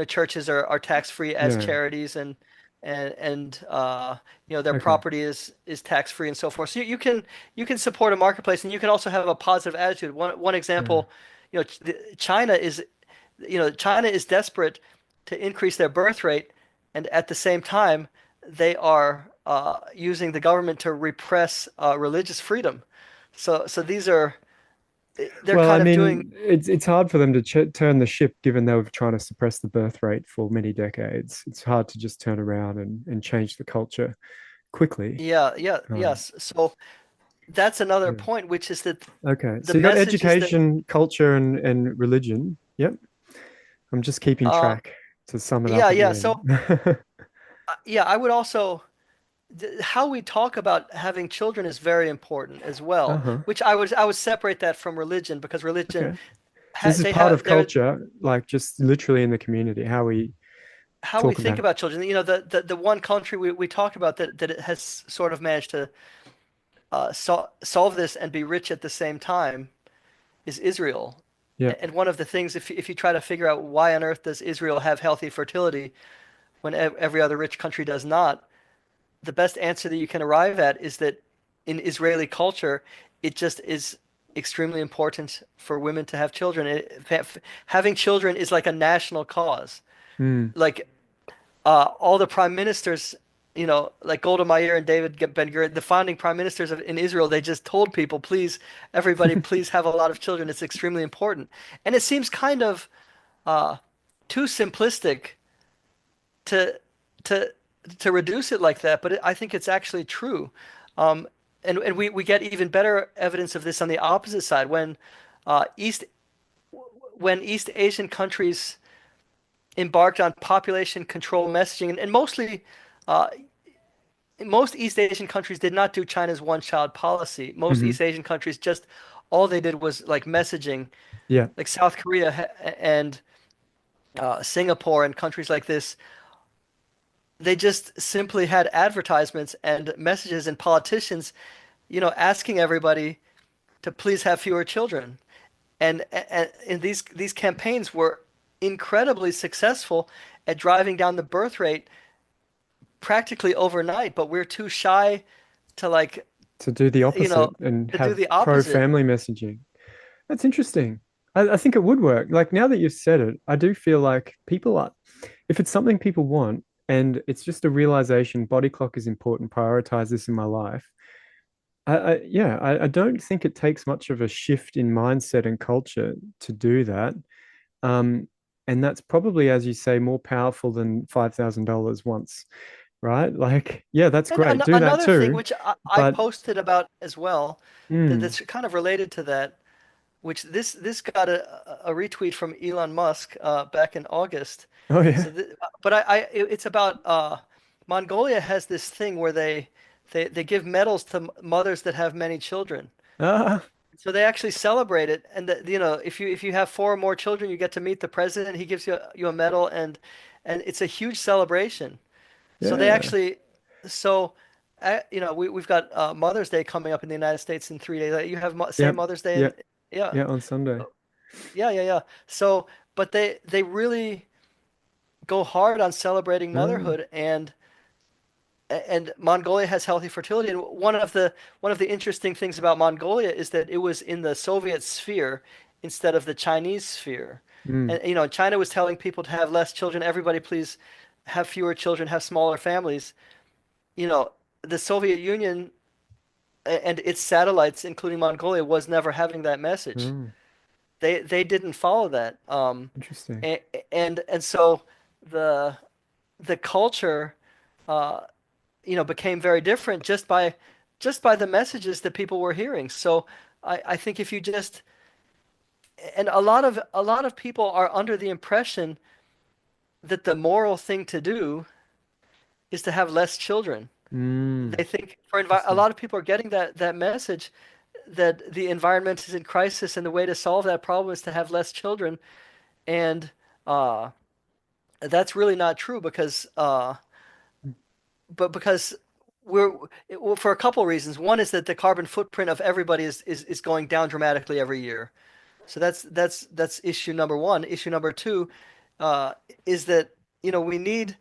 churches are tax free as Yeah. charities, and their Okay. property is tax free and so forth. So you can support a marketplace, and you can also have a positive attitude. One Yeah. example, China is desperate to increase their birth rate, and at the same time, they are using the government to repress religious freedom. So they're Well, I kind of doing. mean, it's hard for them to turn the ship given they were trying to suppress the birth rate for many decades. It's hard to just turn around and change the culture quickly. Yeah, yeah, Um, yes. So that's another yeah. point, which is that Okay. the So you got message is that, education, culture, and religion. Yep. I'm just keeping um, track to sum it yeah, up at yeah. the So end. yeah, I would also, how we talk about having children is very important as well, Uh-huh. which I would separate that from religion, because religion Okay. This is they part have of there. culture, like just literally in the community, how we how we talk think about it. about children. The one country we talked about that it has sort of managed to solve this and be rich at the same time is Israel. Yeah. And one of the things, if you try to figure out why on earth does Israel have healthy fertility when every other rich country does not, the best answer that you can arrive at is that in Israeli culture, it just is extremely important for women to have children. Having children is like a national cause. Mm. Like all the prime ministers, like Golda Meir and David Ben-Gurion, the founding prime ministers in Israel, they just told people, please, everybody, please have a lot of children. It's extremely important. And it seems kind of uh, too simplistic to to to reduce it like that, but I think it's actually true. Um, and we get even better evidence of this on the opposite side uh, East when East Asian countries embarked on population control messaging, and mostly uh, most East Asian countries did not do China's one-child policy. Most Hmm. East Asian countries just all they did was like messaging, Yeah. like South Korea and Singapore and countries like this. They just simply had advertisements and messages and politicians, asking everybody to please have fewer children. And these campaigns were incredibly successful at driving down the birth rate practically overnight, but we're too shy to like, To do the you know, opposite and to do have the opposite. pro-family messaging. That's interesting. I think it would work. Like now that you've said it, I do feel like people are, if it's something people want and it's just a realization, body clock is important, prioritize this in my life. I don't think it takes much of a shift in mindset and culture to do that. Um, and that's probably, as you say, more powerful than $5,000 once, right? Like, yeah, that's And great. Do that another thing, too. which I But posted about as well, mm, that's kind of related to that, which this got a retweet from Elon Musk back in August. oh yeah. So, but it's about Mongolia has this thing where they give medals to mothers that have many children. Ah, So they actually celebrate it, and if you have four or more children, you get to meet the president. He gives you a medal, and it's a huge celebration. So they yeah. actually, so we've got Mother's Day coming up in the United States in 3 days. Like, you have same Yep. Mother's Day, Yeah. and yeah, Yeah, on Sunday. yeah. So, but they really go hard on celebrating Ah, motherhood, and Mongolia has healthy fertility. And one of the interesting things about Mongolia is that it was in the Soviet sphere instead of the Chinese sphere. mm, And China was telling people to have less children. Everybody, please have fewer children, have smaller families. You know, the Soviet Union and its satellites, including Mongolia, was never having that message. oh, They didn't follow that. interesting. And so the the culture uh, became very different just by the messages that people were hearing. So I think if you just and a lot of people are under the impression that the moral thing to do is to have less children. Mm, They think a interesting. lot of people are getting that message that the environment is in crisis and the way to solve that problem is to have less children. And uh, that's really not true because we're well, for a couple of reasons. One is that the carbon footprint of everybody is going down dramatically every year. So that's issue number one. Issue number two uh, is that we'll need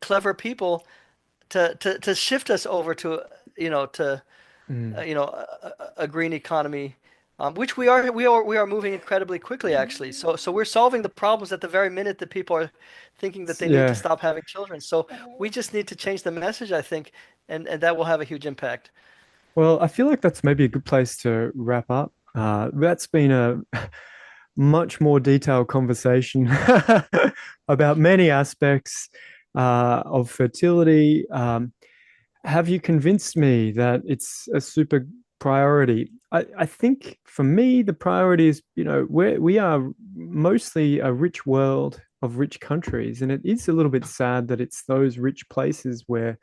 clever people to shift us over to Mm. a green economy, which we are moving incredibly quickly actually. So we're solving the problems at the very minute that people are thinking that they need to Yeah. stop having children. So we just need to change the message, I think, and that will have a huge impact. Well, I feel like that's maybe a good place to wrap up. That's been a much more detailed conversation about many aspects of fertility. Have you convinced me that it's a super priority? I think for me, the priority is, we are mostly a rich world of rich countries, and it is a little bit sad that it's those rich places where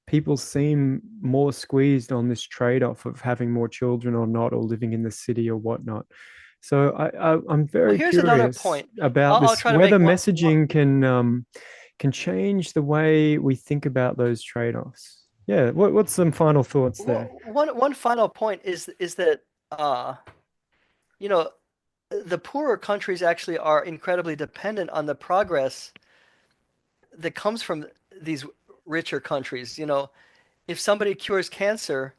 people seem more squeezed on this trade-off of having more children or not, or living in the city or whatnot. So I'm Well, very here's another curious point. about I'll this, try to whether make messaging can change the way we think about those trade-offs. Yeah, what's some final thoughts there? one final point is that uh, you know, the poorer countries actually are incredibly dependent on the progress that comes from these richer countries. If somebody cures cancer,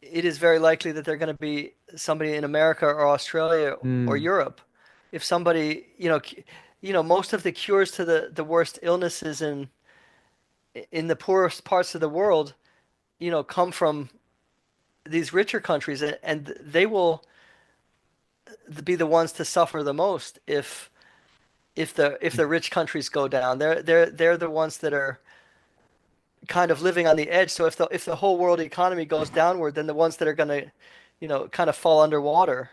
it is very likely that they're going to be somebody in America or Australia or Hmm. Europe. If somebody, most of the cures to the worst illnesses in the poorest parts of the world, come from these richer countries, and they will be the ones to suffer the most if the rich countries go down. They're the ones that are kind of living on the edge. So if the whole world economy goes downward, then the ones that are going to, kind of fall underwater,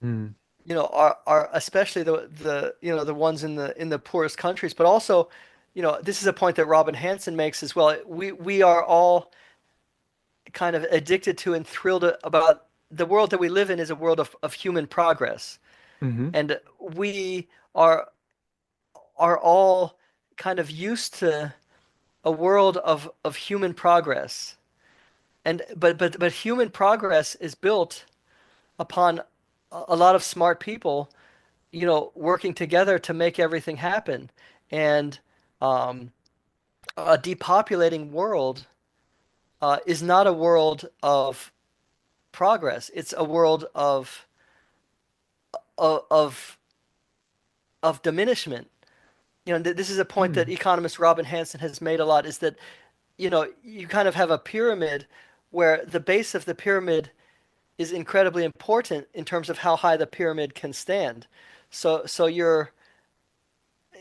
Hmm. are especially the ones in the poorest countries. But also, this is a point that Robin Hanson makes as well. We are all kind of addicted to and thrilled about the world that we live in is a world of human progress. Mm-hmm. And we are all kind of used to a world of human progress. But human progress is built upon a lot of smart people, working together to make everything happen. And um, a depopulating world is not a world of progress. It's a world of of, of diminishment. This is a point that Hmm. economist Robin Hanson has made a lot, is that, you kind of have a pyramid where the base of the pyramid is incredibly important in terms of how high the pyramid can stand. So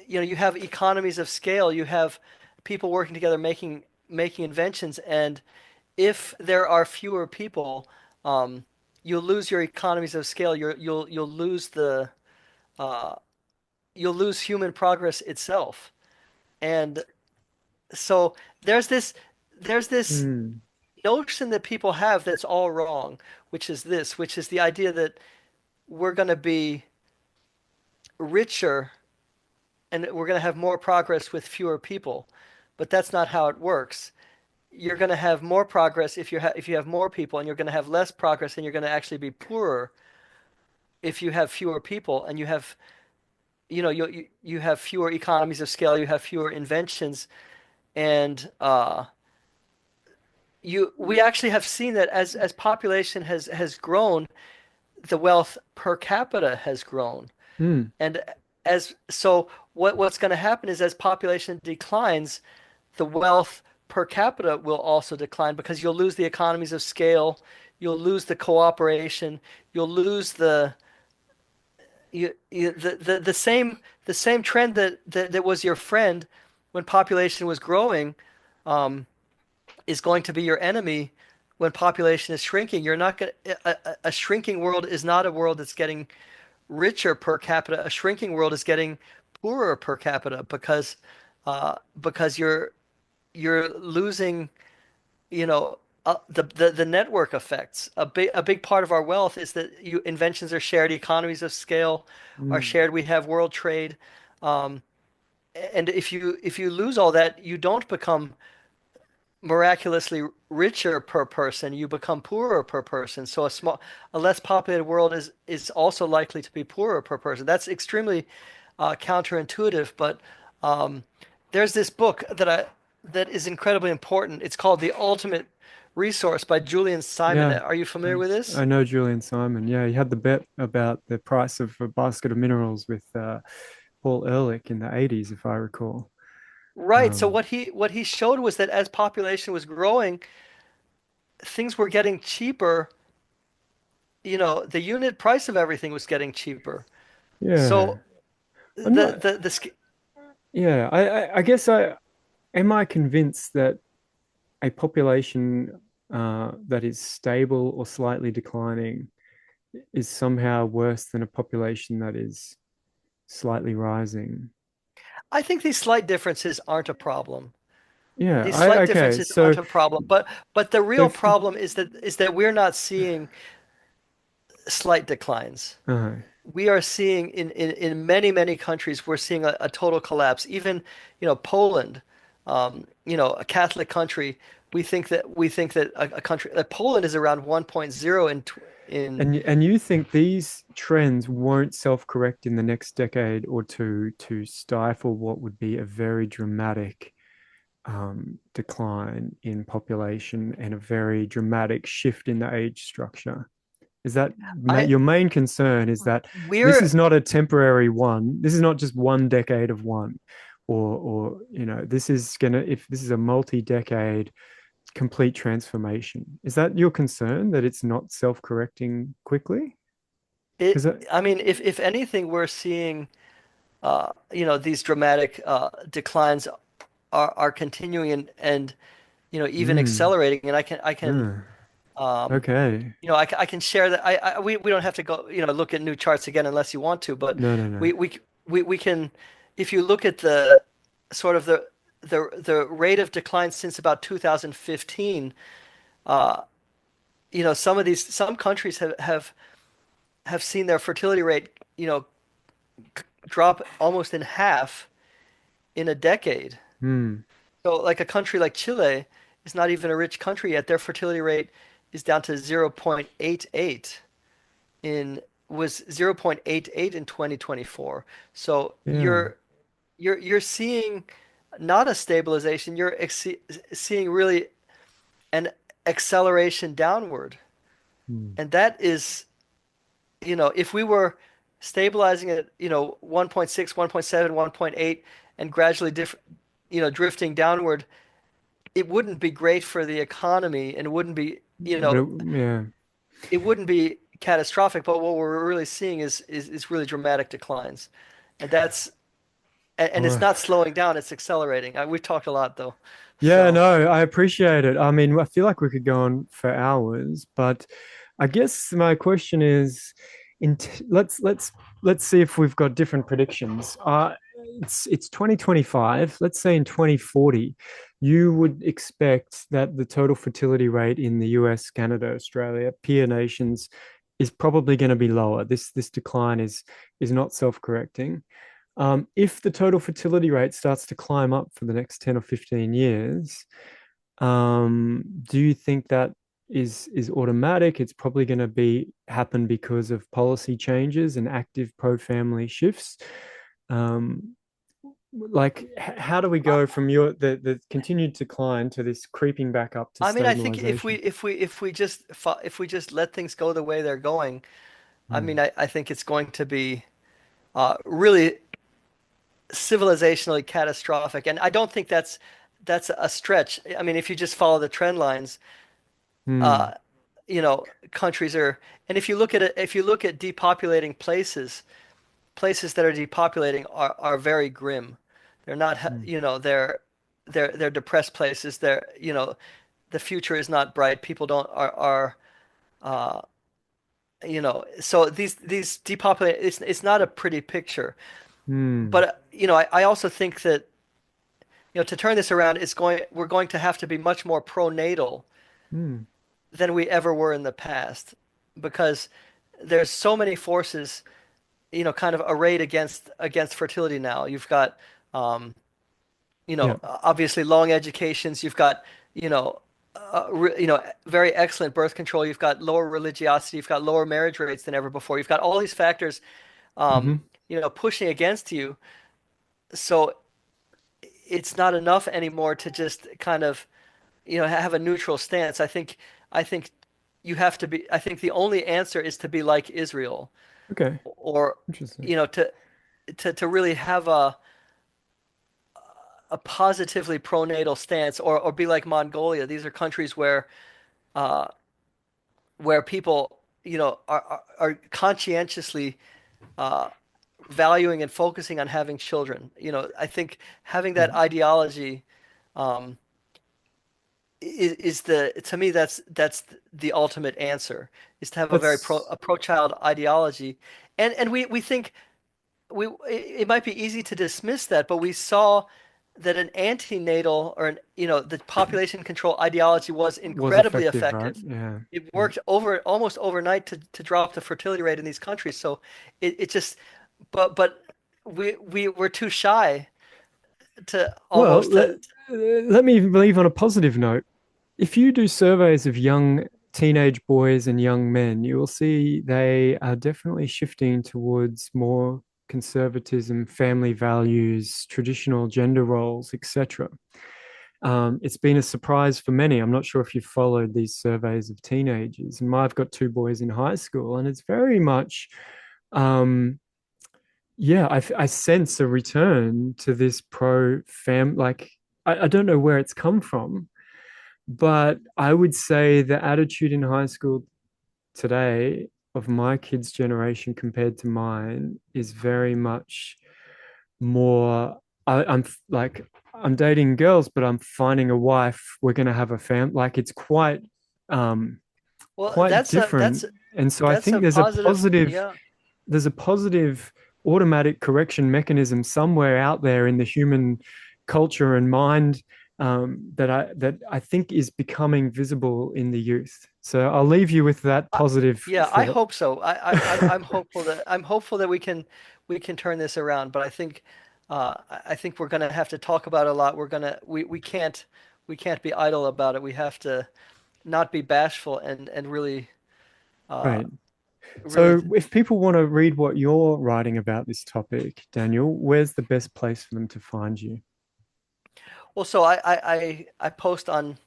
you have economies of scale, you have people working together making inventions, and if there are fewer people, um, you'll lose your economies of scale. You'll lose uh, you'll lose human progress itself. And so there's this Hmm. notion that people have that's all wrong, which is the idea that we're going to be richer and we're going to have more progress with fewer people. But that's not how it works. You're going to have more progress if you have more people, and you're going to have less progress, and you're going to actually be poorer if you have fewer people, and you have fewer economies of scale, you have fewer inventions, and we actually have seen that as population has grown, the wealth per capita has grown. Hmm. And as so what's going to happen is as population declines, the wealth per capita will also decline because you'll lose the economies of scale, you'll lose the cooperation, you'll lose the same trend that was your friend when population was growing, um, is going to be your enemy when population is shrinking. You're not going a shrinking world is not a world that's getting richer per capita. A shrinking world is getting poorer per capita because you're losing, the network effects. A big part of our wealth is that inventions are shared, economies of scale are Hmm. shared. We have world trade, um, and if you lose all that, you don't become miraculously richer per person, you become poorer per person. So a less populated world is also likely to be poorer per person. That's extremely counterintuitive, but um, there's this book that is incredibly important. It's called The Ultimate Resource by Julian Simon. Yeah. Are you familiar with this? I know Julian Simon. Yeah, he had the bet about the price of a basket of minerals with Paul Ehrlich in the 80s, if I recall. Right. So Um, what he showed was that as population was growing, things were getting cheaper. The unit price of everything was getting cheaper. yeah. So I'm not, yeah, I guess am I convinced that a population that is stable or slightly declining is somehow worse than a population that is slightly rising? I think these slight differences aren't a problem. Yeah, These slight okay. differences aren't a problem. But the So real problem is that we're not seeing slight declines. Uh, We are seeing in many, many countries, we're seeing a total collapse. Even, Poland, a Catholic country, we think that a country like Poland is around 1.0 in and you think these trends won't self-correct in the next decade or two to stifle what would be a very dramatic decline in population and a very dramatic shift in the age structure? Is that I your main concern is that this we're is not a temporary one. This is not just one decade of one, this is gonna, if this is a multi-decade complete transformation. Is that your concern that it's not self-correcting quickly? Because I mean, if anything, we're seeing these dramatic declines are continuing and even mm, accelerating. And I can mm, um, okay. I can share that. We don't have to go look at new charts again unless you want to, but No, no, no. we can, if you look at the sort of the rate of decline since about 2015. uh, some countries have seen their fertility rate drop almost in half in a decade. Mm, So like a country like Chile is not even a rich country yet. Their fertility rate is down to 0.88 in was 0.88 in 2024. So yeah. you're seeing not a stabilization, you're seeing really an acceleration downward. Mm, And that is, if we were stabilizing at, 1.6, 1.7, 1.8 and gradually drifting downward, it wouldn't be great for the economy and but yeah. it wouldn't be catastrophic, but what we're really seeing is really dramatic declines. And and it's Oh, not slowing down, it's accelerating. We've talked a lot though. yeah, So, no, I appreciate it. I mean, I feel like we could go on for hours, but I guess my question is, let's see if we've got different predictions. It's 2025. Let's say in 2040, you would expect that the total fertility rate in the US, Canada, Australia, peer nations, is probably going to be lower. This decline is not self-correcting. If the total fertility rate starts to climb up for the next 10 or 15 years, do you think that is automatic? It's probably going to be happen because of policy changes and active pro-family shifts. Um, how do we I, go from the continued decline to this creeping back up to I mean, I think if we stabilization? if we if we just if we just let things go the way they're going, I Hmm. mean, I think it's going to be really civilizationally catastrophic. And I don't think that's a stretch. I mean, if you just follow the trend lines, Hmm. uh, countries are, and if you look at it, if you look at depopulating places that are depopulating are very grim. They're not, Hmm. they're depressed places. The future is not bright. People don't are uh, so these depopulate. It's not a pretty picture. Hmm. But I also think that to turn this around, we're going to have to be much more pronatal Hmm. than we ever were in the past, because there's so many forces, kind of arrayed against fertility now. You've got, um, Yeah. obviously long educations. You've got, you know, very excellent birth control. You've got lower religiosity. You've got lower marriage rates than ever before. You've got all these factors, Hmm. pushing against you. So it's not enough anymore to just kind of have a neutral stance. I think you have to be. I think the only answer is to be like Israel, Okay. or Interesting. you know to really have a positively pronatal stance, or be like Mongolia. These are countries uh, where people are conscientiously uh, valuing and focusing on having children. I think having that Yeah. ideology. Um, is the to me that's the ultimate answer, is to have a very That's pro-child ideology. And we think it might be easy to dismiss that, but we saw an antenatal or the population control ideology was Was incredibly effective, right? effective. Yeah. It Yeah. worked almost overnight to drop the fertility rate in these countries. So it just but we're too shy to Well, almost to let me leave on a positive note. If you do surveys of young teenage boys and young men, you will see they are definitely shifting towards more conservatism, family values, traditional gender roles, etc. It's been a surprise for many. I'm not sure if you've followed these surveys of teenagers. And I've got two boys in high school, and it's very much, yeah, I sense a return to this pro fam. Like, I don't know where it's come from, but I would say the attitude in high school today of my kids' generation compared to mine is very much more. Like, I'm dating girls, but I'm finding a wife. We're going to have a fam. Like, it's um, well, quite different. And so I that's think a positive, yeah. there's a positive automatic correction mechanism somewhere out there in the human culture and mind, that I think is becoming visible in the youth. So I'll leave you with that I, positive yeah, I thought. hope so. I'm hopeful that we can turn this around. But I think we're gonna have to talk about it a lot. We can't be idle about it. We have to not be bashful and really uh, Right. really. So if people want to read what you're writing about this topic, Daniel, where's the best place for them to find you? Well, so I post on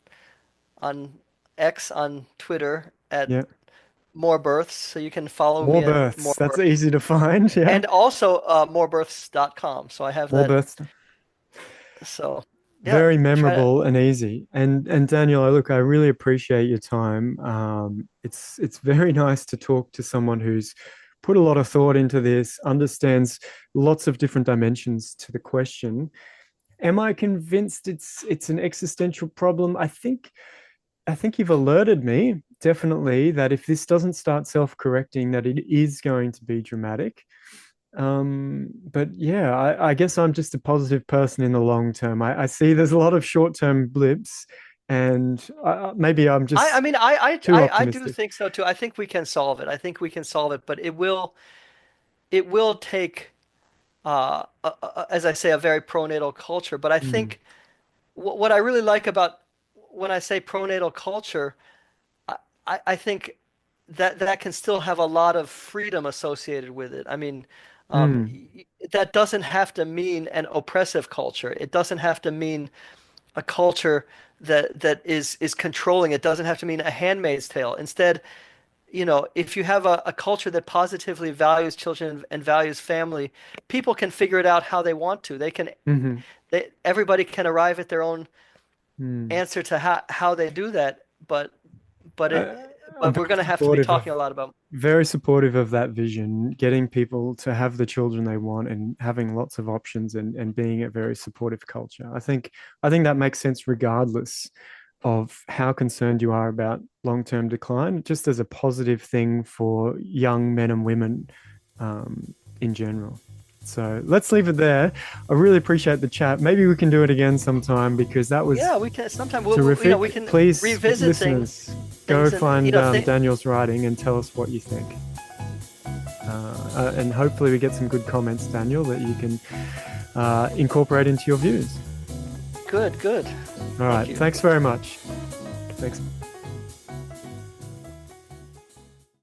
X on Twitter at Yeah. More Births, so you can follow More me at births. More That's Births, easy to find. Yeah. and also morebirths.com. So I have More that. births. So yeah, Very try to. memorable and easy. And Daniel, look, I really appreciate your time. It's very nice to talk to someone who's put a lot of thought into this, understands lots of different dimensions to the question. Am I convinced it's an existential problem? I think you've alerted me definitely that if this doesn't start self-correcting, that it is going to be dramatic. But yeah, I guess I'm just a positive person in the long term. I see there's a lot of short-term blips, and maybe I'm I just mean, too I do optimistic. think so too. I think we can solve it. I think we can solve it, but it will take, as I say, a very pronatal culture. But I Mm, think what I really like about when I say pronatal culture, I think that can still have a lot of freedom associated with it. I mean, mm, that doesn't have to mean an oppressive culture. It doesn't have to mean a culture that is controlling. It doesn't have to mean a handmaid's tale. Instead, if you have a culture that positively values children and values family, people can figure it out how they want to. mhm, Everybody can arrive at their own mm. answer to how they do that, but Uh, I'm but we're very going to have to be supportive of talking a lot about. very supportive of that vision, getting people to have the children they want and having lots of options and being a very supportive culture. I think that makes sense regardless of how concerned you are about long-term decline, just as a positive thing for young men and women, in general. So let's leave it there. I really appreciate the chat. Maybe we can do it again sometime because that was Yeah, we can sometime we terrific. can Please, revisit listeners, go things and find th Daniel's writing and tell us what you think. And hopefully, we get some good comments, Daniel, that you can incorporate into your views. good. All Thank right. you. Thanks very much. Thanks.